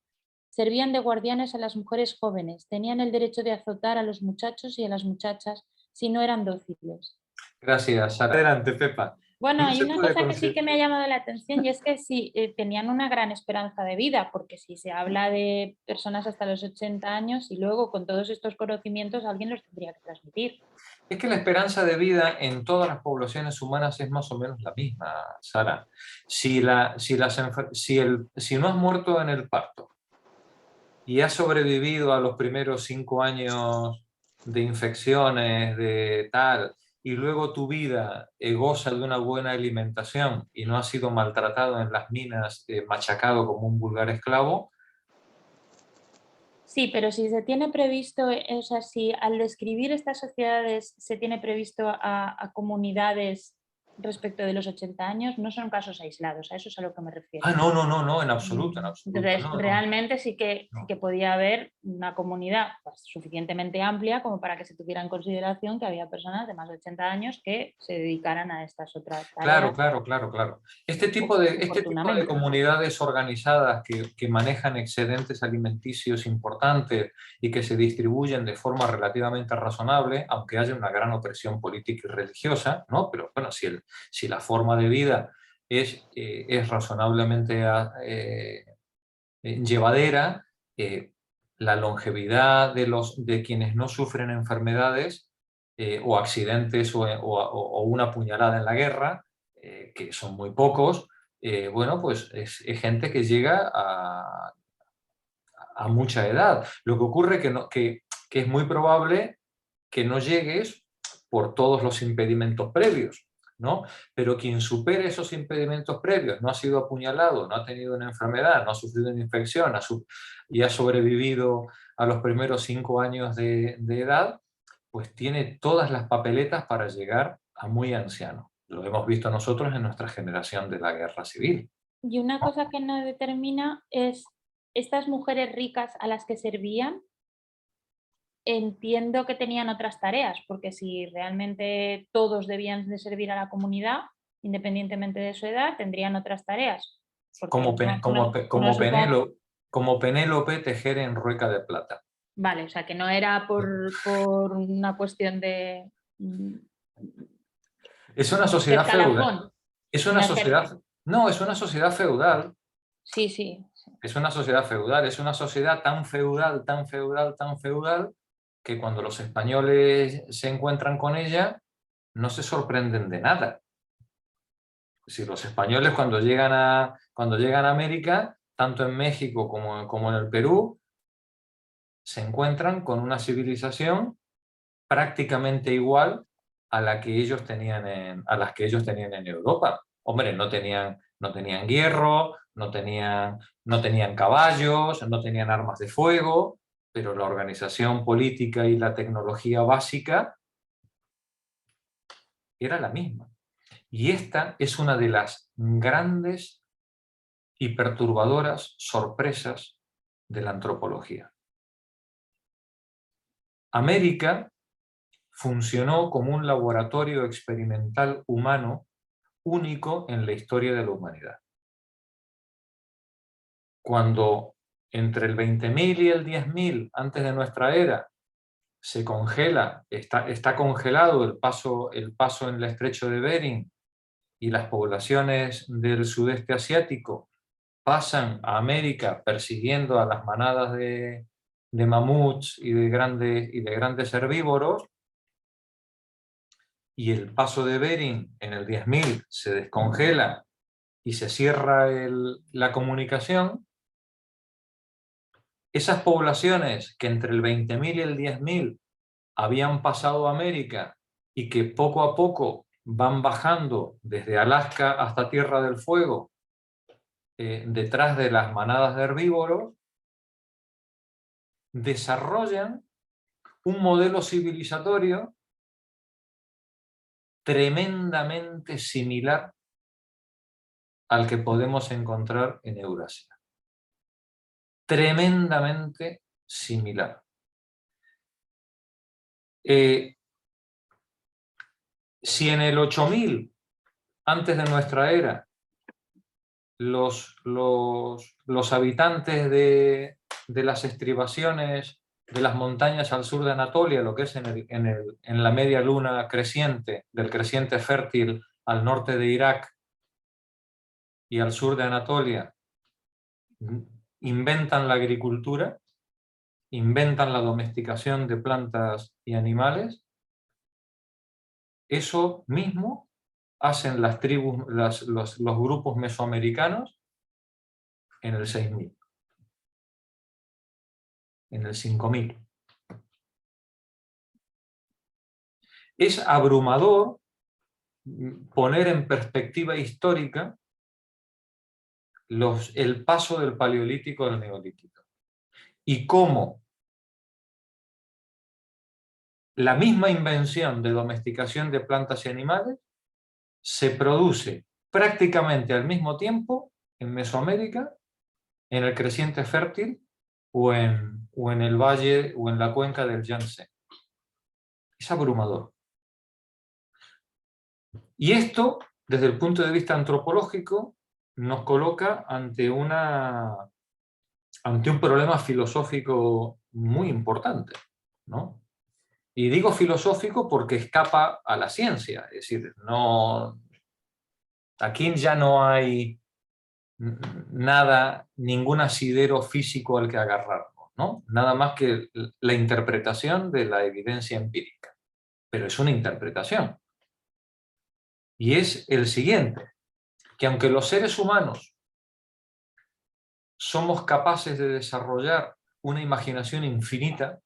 Servían de guardianes a las mujeres jóvenes, tenían el derecho de azotar a los muchachos y a las muchachas si no eran dóciles. Gracias, Sara. Adelante, Pepa. Bueno, hay Se una puede cosa que sí conseguir. que me ha llamado la atención y es que sí, tenían una gran esperanza de vida, porque si se habla de personas hasta los 80 años y luego con todos estos conocimientos alguien los tendría que transmitir. Es que la esperanza de vida en todas las poblaciones humanas es más o menos la misma, Sara. Si no has muerto en el parto y has sobrevivido a los primeros 5 años de infecciones, de tal, y luego tu vida goza de una buena alimentación y no has sido maltratado en las minas, machacado como un vulgar esclavo. Sí, pero si se tiene previsto, o sea, si al describir estas sociedades se tiene previsto a comunidades respecto de los 80 años, no son casos aislados, a eso es a lo que me refiero. Ah, no, en absoluto, en absoluto. Entonces, no. realmente sí que podía haber una comunidad pues, suficientemente amplia como para que se tuviera en consideración que había personas de más de 80 años que se dedicaran a estas otras tareas. Claro. Este tipo de comunidades organizadas que manejan excedentes alimenticios importantes y que se distribuyen de forma relativamente razonable, aunque haya una gran opresión política y religiosa, ¿no? Pero bueno, si la forma de vida es razonablemente llevadera, la longevidad de quienes no sufren enfermedades o accidentes o una puñalada en la guerra, que son muy pocos, bueno, pues es gente que llega a mucha edad. Lo que ocurre que es muy probable que no llegues por todos los impedimentos previos, ¿no? Pero quien supere esos impedimentos previos, no ha sido apuñalado, no ha tenido una enfermedad, no ha sufrido una infección y ha sobrevivido a los primeros 5 años de edad, pues tiene todas las papeletas para llegar a muy anciano. Lo hemos visto nosotros en nuestra generación de la guerra civil. Y una cosa que no determina es estas mujeres ricas a las que servían, entiendo que tenían otras tareas, porque si realmente todos debían de servir a la comunidad, independientemente de su edad, tendrían otras tareas. Como Penélope tejer en rueca de plata. Vale, o sea que no era por una cuestión de... Es una sociedad feudal. Es una sociedad feudal. Sí. Es una sociedad feudal, es una sociedad tan feudal, que cuando los españoles se encuentran con ella, no se sorprenden de nada. Si los españoles cuando llegan a América, tanto en México como en el Perú, se encuentran con una civilización prácticamente igual a las que ellos tenían en Europa. Hombre, no tenían hierro, no tenían caballos, no tenían armas de fuego, pero la organización política y la tecnología básica era la misma. Y esta es una de las grandes y perturbadoras sorpresas de la antropología. América funcionó como un laboratorio experimental humano único en la historia de la humanidad. Cuando entre el 20.000 y el 10.000 antes de nuestra era se congela, está congelado el paso en el estrecho de Bering y las poblaciones del sudeste asiático pasan a América persiguiendo a las manadas de mamuts y de grandes herbívoros, y el paso de Bering en el 10.000 se descongela y se cierra la comunicación, esas poblaciones que entre el 20.000 y el 10.000 habían pasado a América y que poco a poco van bajando desde Alaska hasta Tierra del Fuego, detrás de las manadas de herbívoros, desarrollan un modelo civilizatorio tremendamente similar al que podemos encontrar en Eurasia. tremendamente similar. Si en el 8000, antes de nuestra era, los habitantes de las estribaciones de las montañas al sur de Anatolia, lo que es en la media luna creciente, del creciente fértil al norte de Irak y al sur de Anatolia, inventan la agricultura, inventan la domesticación de plantas y animales, eso mismo hacen las tribus, los grupos mesoamericanos en el 6000, en el 5000. Es abrumador poner en perspectiva histórica el paso del Paleolítico al Neolítico y cómo la misma invención de domesticación de plantas y animales se produce prácticamente al mismo tiempo en Mesoamérica, en el creciente fértil o en el valle o en la cuenca del Yangtze. Es abrumador. Y esto, desde el punto de vista antropológico, nos coloca ante un problema filosófico muy importante, ¿no? Y digo filosófico porque escapa a la ciencia, es decir, aquí ya no hay nada, ningún asidero físico al que agarrarnos, ¿no? Nada más que la interpretación de la evidencia empírica. Pero es una interpretación. Y es el siguiente, que aunque los seres humanos somos capaces de desarrollar una imaginación infinita,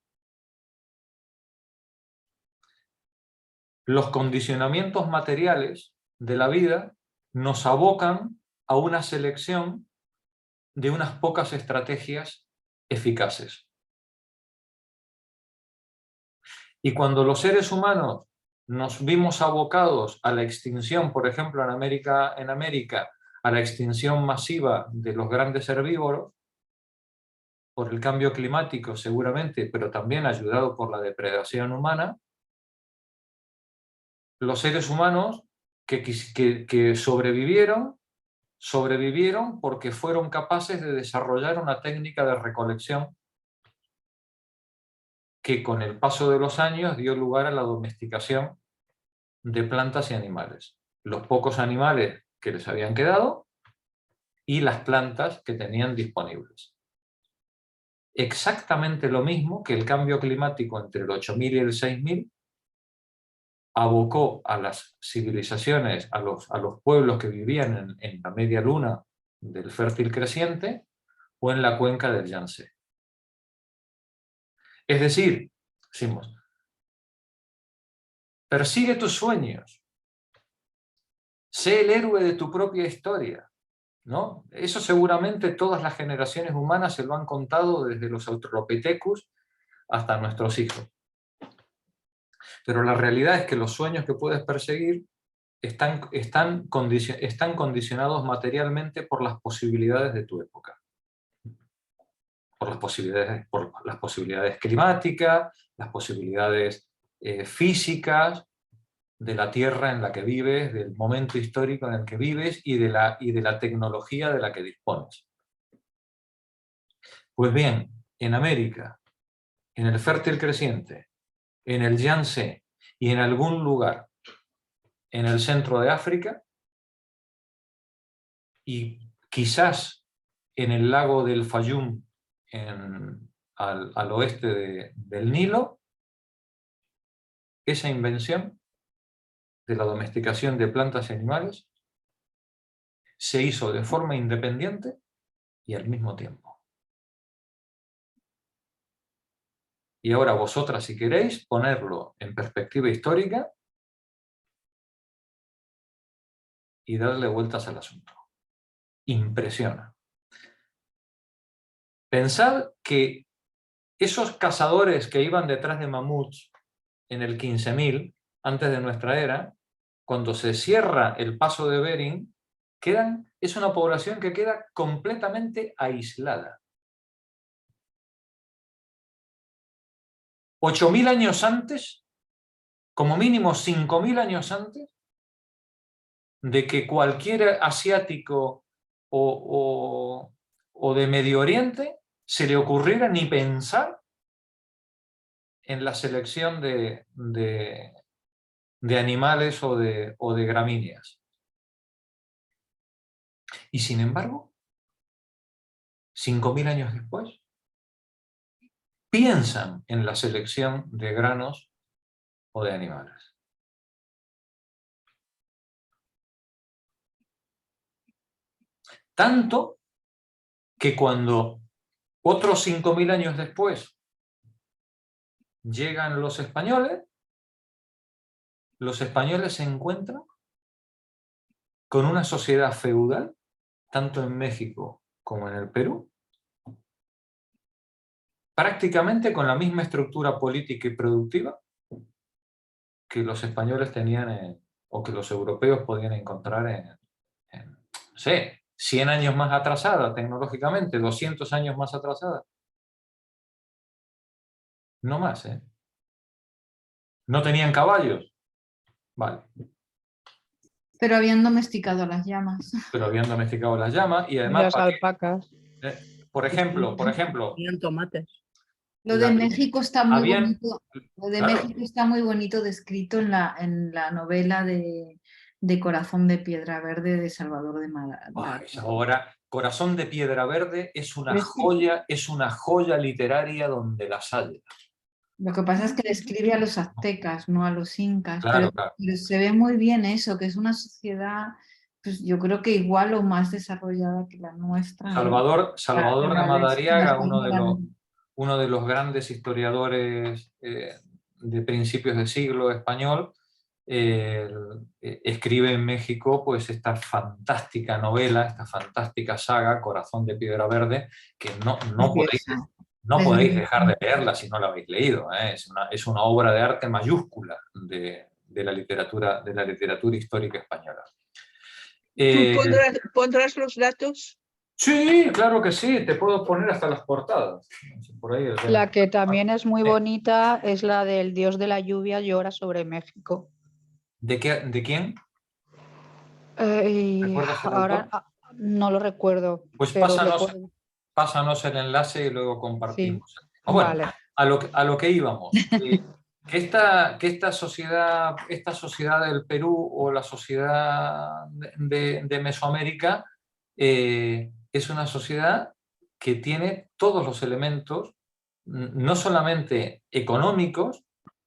los condicionamientos materiales de la vida nos abocan a una selección de unas pocas estrategias eficaces. Y cuando los seres humanos nos vimos abocados a la extinción, por ejemplo en América, a la extinción masiva de los grandes herbívoros, por el cambio climático seguramente, pero también ayudado por la depredación humana, los seres humanos que sobrevivieron porque fueron capaces de desarrollar una técnica de recolección que con el paso de los años dio lugar a la domesticación de plantas y animales. Los pocos animales que les habían quedado y las plantas que tenían disponibles. Exactamente lo mismo que el cambio climático entre el 8000 y el 6000 abocó a las civilizaciones, a los pueblos que vivían en la media luna del fértil creciente o en la cuenca del Yangtze. Es decir, decimos, persigue tus sueños, sé el héroe de tu propia historia, ¿no? Eso seguramente todas las generaciones humanas se lo han contado desde los Australopithecus hasta nuestros hijos. Pero la realidad es que los sueños que puedes perseguir están condicionados materialmente por las posibilidades de tu época. Por las posibilidades climáticas, las posibilidades físicas de la tierra en la que vives, del momento histórico en el que vives y de la tecnología de la que dispones. Pues bien, en América, en el fértil creciente, en el Yangtze y en algún lugar en el centro de África y quizás en el lago del Fayum al oeste del Nilo, esa invención de la domesticación de plantas y animales se hizo de forma independiente y al mismo tiempo. Y ahora vosotras, si queréis ponerlo en perspectiva histórica y darle vueltas al asunto. Impresiona. Pensad que esos cazadores que iban detrás de mamuts en el 15.000, antes de nuestra era, cuando se cierra el paso de Bering, es una población que queda completamente aislada. 8.000 años antes, como mínimo 5.000 años antes, de que cualquier asiático o de Medio Oriente se le ocurriera ni pensar en la selección de animales o de gramíneas. Y sin embargo, 5.000 años después, piensan en la selección de granos o de animales. Tanto que cuando otros 5.000 años después llegan los españoles se encuentran con una sociedad feudal, tanto en México como en el Perú, prácticamente con la misma estructura política y productiva que los españoles tenían o que los europeos podían encontrar en, no sé, 100 años más atrasada tecnológicamente, 200 años más atrasada. No más, ¿eh? ¿No tenían caballos? Vale. Pero habían domesticado las llamas. Pero habían domesticado las llamas y además... Las alpacas. Por ejemplo... Tenían tomates. Lo de México está muy habían, bonito. Lo de claro, México está muy bonito descrito en la novela de Corazón de Piedra Verde de Salvador de Madariaga. ahora, Corazón de Piedra Verde es una Pero joya literaria donde las haya. lo que pasa es que describe a los aztecas, no a los incas, Claro, pero, claro. pero se ve muy bien eso, que es una sociedad, pues yo creo que igual o más desarrollada que la nuestra. Salvador de Madariaga, española. uno de los grandes historiadores de principios de siglo español, escribe en México pues esta fantástica novela, esta fantástica saga, Corazón de Piedra Verde, que no podéis dejar de leerla si no la habéis leído. Es una obra de arte mayúscula de la literatura histórica española. ¿Tú pondrás los datos? Sí, claro que sí, te puedo poner hasta las portadas. Por ahí La que también es muy bonita es la del Dios de la lluvia llora sobre México. ¿De quién? ¿Recuerdas el Ahora autor? no lo recuerdo. Pues pero pásanos el enlace y luego compartimos. Sí, Bueno, vale. a lo que íbamos. Que esta sociedad del Perú o la sociedad de Mesoamérica es una sociedad que tiene todos los elementos, no solamente económicos,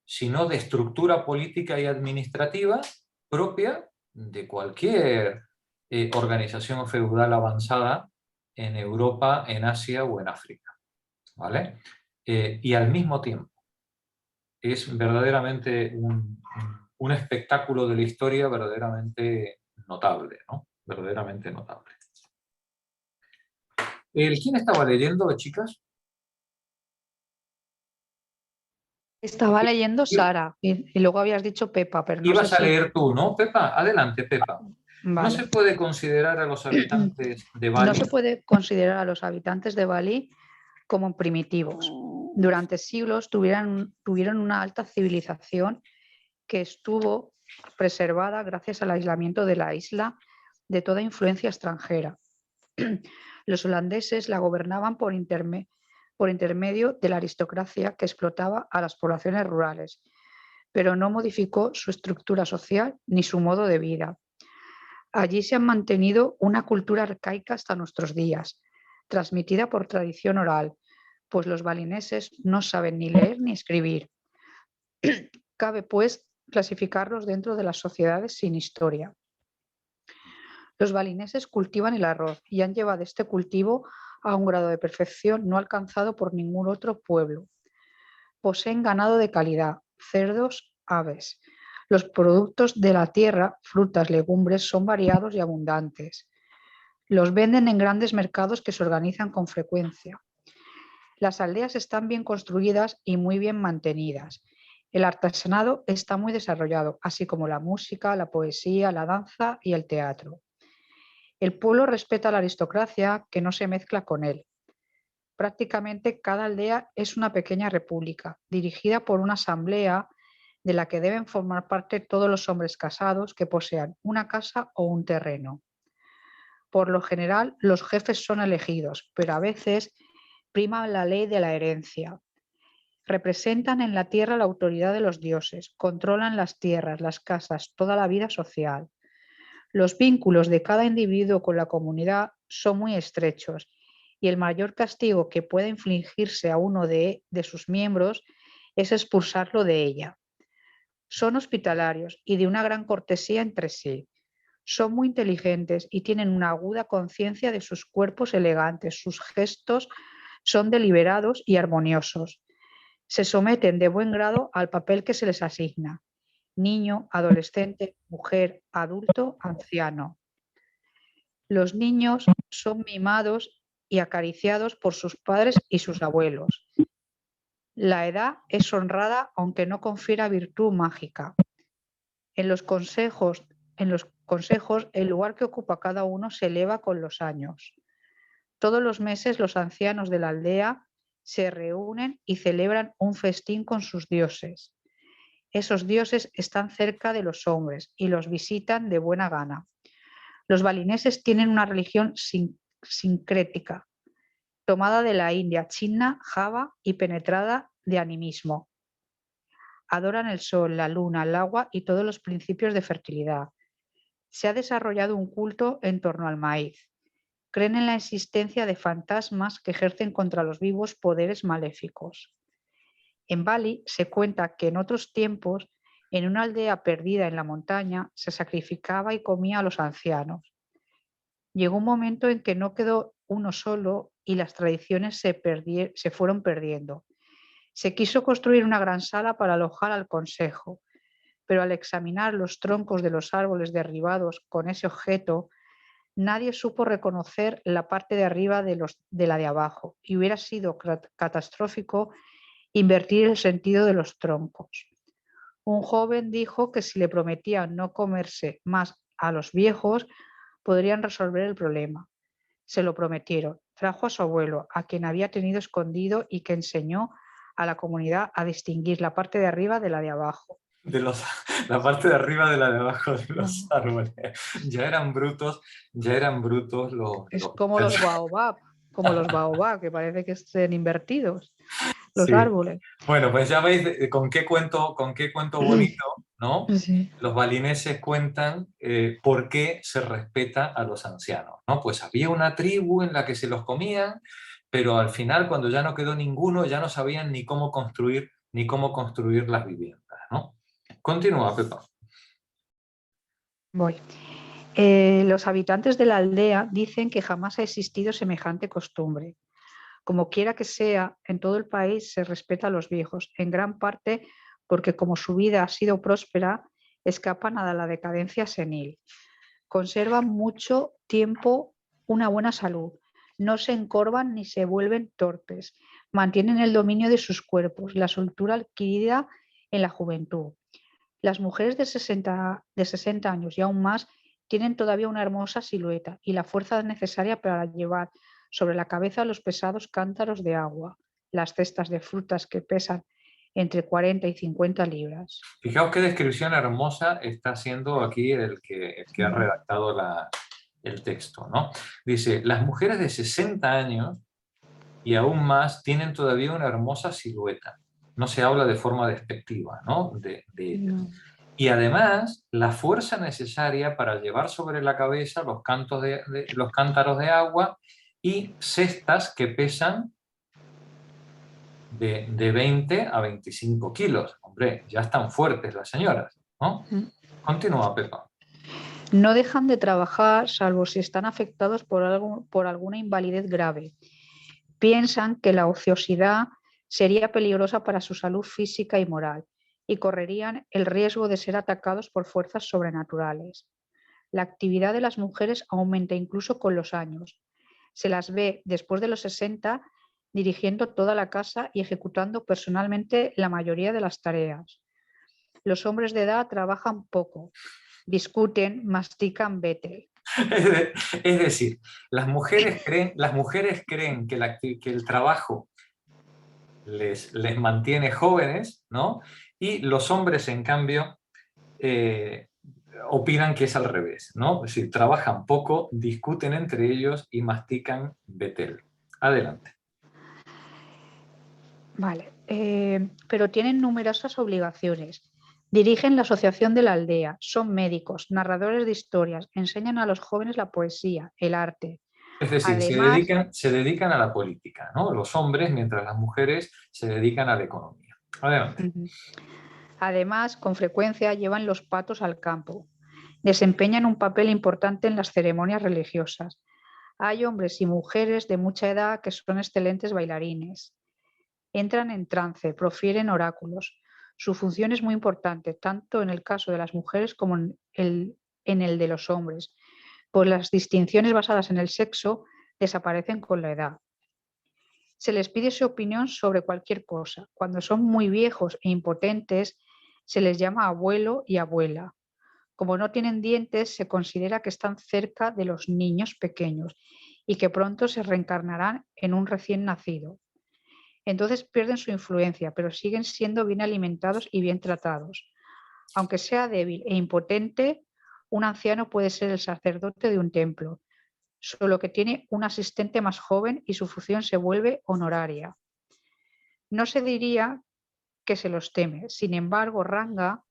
sino de estructura política y administrativa propia de cualquier organización feudal avanzada en Europa, en Asia o en África. ¿Vale? Y al mismo tiempo es verdaderamente un espectáculo de la historia verdaderamente notable, ¿no? Verdaderamente notable. ¿Quién estaba leyendo, chicas? Estaba leyendo Sara y luego habías dicho Pepa, pero no Ibas sé a si... leer tú, ¿no, Pepa? Adelante, Pepa. Vale. No se puede considerar a los habitantes de Bali... No se puede considerar a los habitantes de Bali como primitivos. Durante siglos tuvieron una alta civilización que estuvo preservada gracias al aislamiento de la isla de toda influencia extranjera. Los holandeses la gobernaban por intermedio de la aristocracia que explotaba a las poblaciones rurales, pero no modificó su estructura social ni su modo de vida. Allí se ha mantenido una cultura arcaica hasta nuestros días, transmitida por tradición oral, pues los balineses no saben ni leer ni escribir. Cabe, pues, clasificarlos dentro de las sociedades sin historia. Los balineses cultivan el arroz y han llevado este cultivo a un grado de perfección no alcanzado por ningún otro pueblo. Poseen ganado de calidad, cerdos, aves. Los productos de la tierra, frutas, legumbres, son variados y abundantes. Los venden en grandes mercados que se organizan con frecuencia. Las aldeas están bien construidas y muy bien mantenidas. El artesanado está muy desarrollado, así como la música, la poesía, la danza y el teatro. El pueblo respeta a la aristocracia que no se mezcla con él. Prácticamente cada aldea es una pequeña república, dirigida por una asamblea de la que deben formar parte todos los hombres casados que posean una casa o un terreno. Por lo general, los jefes son elegidos, pero a veces prima la ley de la herencia. Representan en la tierra la autoridad de los dioses, controlan las tierras, las casas, toda la vida social. Los vínculos de cada individuo con la comunidad son muy estrechos y el mayor castigo que puede infligirse a uno de sus miembros es expulsarlo de ella. Son hospitalarios y de una gran cortesía entre sí. Son muy inteligentes y tienen una aguda conciencia de sus cuerpos elegantes. Sus gestos son deliberados y armoniosos. Se someten de buen grado al papel que se les asigna: niño, adolescente, mujer, adulto, anciano. Los niños son mimados y acariciados por sus padres y sus abuelos. La edad es honrada aunque no confiera virtud mágica. En los consejos, el lugar que ocupa cada uno se eleva con los años. Todos los meses los ancianos de la aldea se reúnen y celebran un festín con sus dioses. Esos dioses están cerca de los hombres y los visitan de buena gana. Los balineses tienen una religión sincrética, tomada de la India, China, Java y penetrada de animismo. Adoran el sol, la luna, el agua y todos los principios de fertilidad. Se ha desarrollado un culto en torno al maíz. Creen en la existencia de fantasmas que ejercen contra los vivos poderes maléficos. En Bali se cuenta que en otros tiempos, en una aldea perdida en la montaña, se sacrificaba y comía a los ancianos. Llegó un momento en que no quedó uno solo y las tradiciones se fueron perdiendo. Se quiso construir una gran sala para alojar al consejo, pero al examinar los troncos de los árboles derribados con ese objeto, nadie supo reconocer la parte de arriba de la de abajo y hubiera sido catastrófico invertir el sentido de los troncos. Un joven dijo que si le prometían no comerse más a los viejos, podrían resolver el problema. Se lo prometieron. Trajo a su abuelo, a quien había tenido escondido y que enseñó a la comunidad a distinguir la parte de arriba de la de abajo. La parte de arriba de la de abajo de los árboles. Ya eran brutos los... Es como los baobab, que parece que estén invertidos los Sí. árboles. Bueno, pues ya veis con qué cuento bonito, ¿no? Sí. Los balineses cuentan por qué se respeta a los ancianos, ¿no? Pues había una tribu en la que se los comían, pero al final, cuando ya no quedó ninguno, ya no sabían ni cómo construir las viviendas, ¿no? Continúa, Pepa. Voy. Los habitantes de la aldea dicen que jamás ha existido semejante costumbre. Como quiera que sea, en todo el país se respeta a los viejos, en gran parte porque como su vida ha sido próspera, escapan a la decadencia senil. Conservan mucho tiempo una buena salud, no se encorvan ni se vuelven torpes, mantienen el dominio de sus cuerpos, la soltura adquirida en la juventud. Las mujeres de 60 años y aún más tienen todavía una hermosa silueta y la fuerza necesaria para llevar sobre la cabeza los pesados cántaros de agua, las cestas de frutas que pesan entre 40 y 50 libras. Fijaos qué descripción hermosa está haciendo aquí el que ha redactado el texto, ¿no? Dice, las mujeres de 60 años y aún más tienen todavía una hermosa silueta. No se habla de forma despectiva, ¿no? de ellas. No. Y además, la fuerza necesaria para llevar sobre la cabeza los cántaros de agua y cestas que pesan de 20 a 25 kilos. Hombre, ya están fuertes las señoras, ¿no? Continúa, Pepa. No dejan de trabajar salvo si están afectados por alguna invalidez grave. Piensan que la ociosidad sería peligrosa para su salud física y moral y correrían el riesgo de ser atacados por fuerzas sobrenaturales. La actividad de las mujeres aumenta incluso con los años. Se las ve después de los 60 dirigiendo toda la casa y ejecutando personalmente la mayoría de las tareas. Los hombres de edad trabajan poco, discuten, mastican bétel. Es decir, las mujeres creen que el trabajo les mantiene jóvenes, ¿no? Y los hombres, en cambio, opinan que es al revés, ¿no? Es decir, trabajan poco, discuten entre ellos y mastican betel. Adelante. Vale, pero tienen numerosas obligaciones. Dirigen la asociación de la aldea, son médicos, narradores de historias, enseñan a los jóvenes la poesía, el arte. Es decir, Además, se dedican a la política, ¿no? Los hombres, mientras las mujeres se dedican a la economía. Adelante. Además, con frecuencia llevan los patos al campo. Desempeñan un papel importante en las ceremonias religiosas. Hay hombres y mujeres de mucha edad que son excelentes bailarines. Entran en trance, profieren oráculos. Su función es muy importante, tanto en el caso de las mujeres como en el de los hombres, pues las distinciones basadas en el sexo desaparecen con la edad. Se les pide su opinión sobre cualquier cosa. Cuando son muy viejos e impotentes, se les llama abuelo y abuela. Como no tienen dientes, se considera que están cerca de los niños pequeños y que pronto se reencarnarán en un recién nacido. Entonces pierden su influencia, pero siguen siendo bien alimentados y bien tratados. Aunque sea débil e impotente, un anciano puede ser el sacerdote de un templo, solo que tiene un asistente más joven y su función se vuelve honoraria. No se diría que se los teme. Sin embargo, Ranga,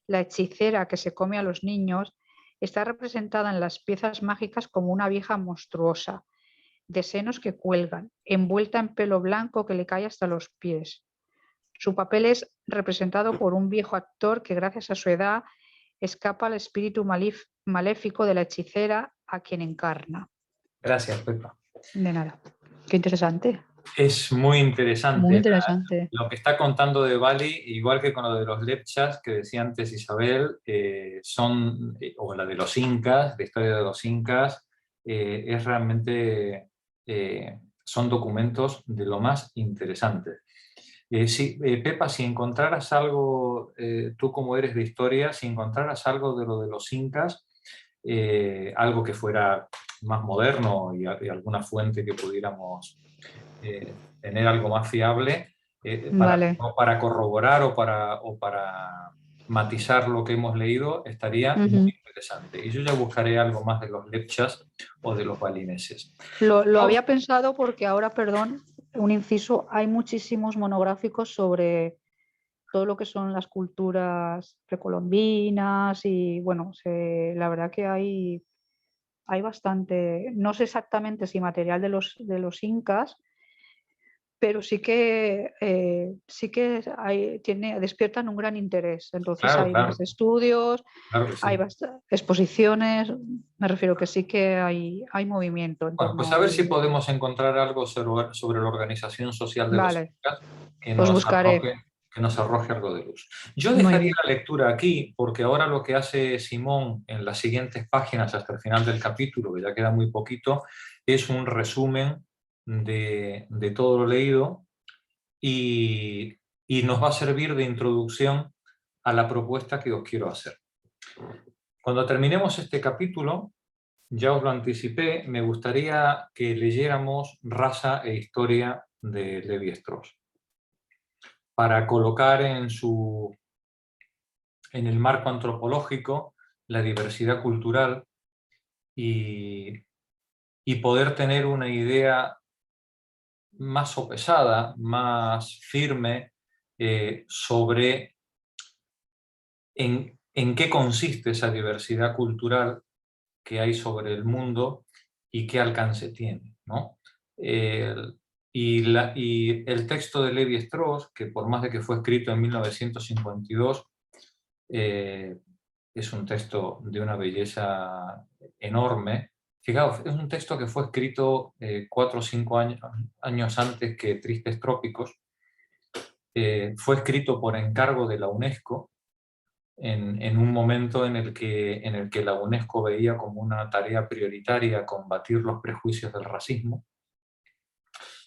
la hechicera que se come a los niños, está representada en las piezas mágicas como una vieja monstruosa, de senos que cuelgan, envuelta en pelo blanco que le cae hasta los pies. Su papel es representado por un viejo actor que, gracias a su edad, escapa al espíritu maléfico de la hechicera a quien encarna. Gracias, Pepa. De nada. Qué interesante. Es muy interesante. Muy interesante. Lo que está contando de Bali, igual que con lo de los lepchas que decía antes Isabel, o la de los incas, la historia de los incas, es realmente, son documentos de lo más interesantes. Pepa, si encontraras algo, tú como eres de historia, si encontraras algo de lo de los incas, algo que fuera más moderno y alguna fuente que pudiéramos tener algo más fiable, para corroborar o para matizar lo que hemos leído, estaría muy interesante. Y yo ya buscaré algo más de los lepchas o de los balineses. Lo había pensado porque ahora, perdón, un inciso, hay muchísimos monográficos sobre todo lo que son las culturas precolombinas y bueno, la verdad que hay bastante, no sé exactamente si material de los incas, pero sí que despiertan un gran interés. Entonces hay más estudios, hay exposiciones, me refiero que sí que hay movimiento. Bueno, pues a ver si podemos encontrar algo sobre la organización social de los incas que nos arroje algo de luz. Yo dejaría la lectura aquí, porque ahora lo que hace Simón en las siguientes páginas hasta el final del capítulo, que ya queda muy poquito, es un resumen de todo lo leído y nos va a servir de introducción a la propuesta que os quiero hacer. Cuando terminemos este capítulo, ya os lo anticipé, me gustaría que leyéramos Raza e Historia de Levi-Strauss, para colocar en el marco antropológico la diversidad cultural y poder tener una idea más sopesada, más firme sobre en qué consiste esa diversidad cultural que hay sobre el mundo y qué alcance tiene, ¿no? Y el texto de Levi-Strauss, que por más de que fue escrito en 1952, es un texto de una belleza enorme. Fijaos, es un texto que fue escrito 4 o 5 años antes que Tristes Trópicos. Fue escrito por encargo de la UNESCO en un momento en el que la UNESCO veía como una tarea prioritaria combatir los prejuicios del racismo.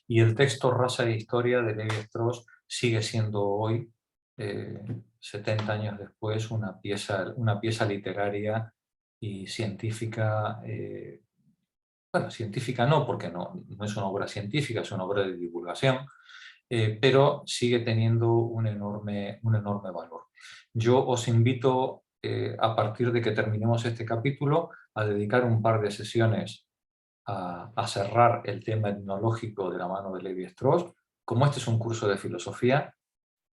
Y el texto Raza e Historia de Levi-Strauss sigue siendo hoy, 70 años después, una pieza literaria y científica, bueno, científica no, porque no es una obra científica, es una obra de divulgación, pero sigue teniendo un enorme valor. Yo os invito, a partir de que terminemos este capítulo, a dedicar un par de sesiones a cerrar el tema etnológico de la mano de Lévi-Strauss. Como este es un curso de filosofía,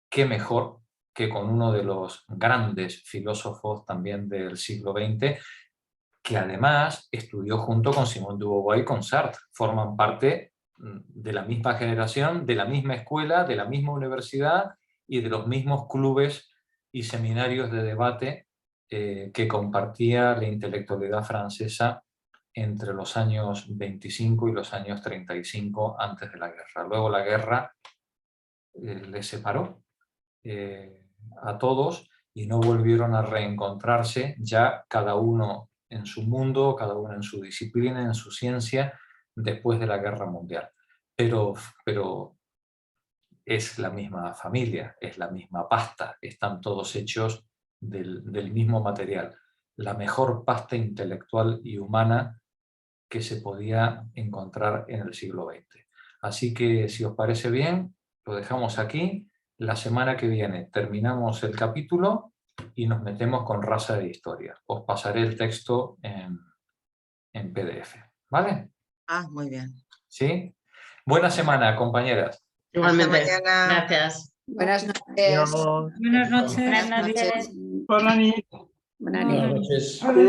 qué mejor que con uno de los grandes filósofos también del siglo XX, que además estudió junto con Simone de Beauvoir y con Sartre. Forman parte de la misma generación, de la misma escuela, de la misma universidad y de los mismos clubes y seminarios de debate que compartía la intelectualidad francesa entre los años 25 y los años 35 antes de la guerra. Luego la guerra les separó a todos y no volvieron a reencontrarse, ya cada uno en su mundo, cada uno en su disciplina, en su ciencia, después de la Guerra Mundial. Pero es la misma familia, es la misma pasta, están todos hechos del mismo material. La mejor pasta intelectual y humana que se podía encontrar en el siglo XX. Así que, si os parece bien, lo dejamos aquí. La semana que viene terminamos el capítulo y nos metemos con raza e historia. Os pasaré el texto en PDF. ¿Vale? Ah, muy bien. ¿Sí? Buena semana, compañeras. Igualmente. Hasta mañana. Gracias. Buenas noches. Adiós. Buenas noches. Buenas noches. Buenas noches. Buenas Buenas noches. noches. Ahora,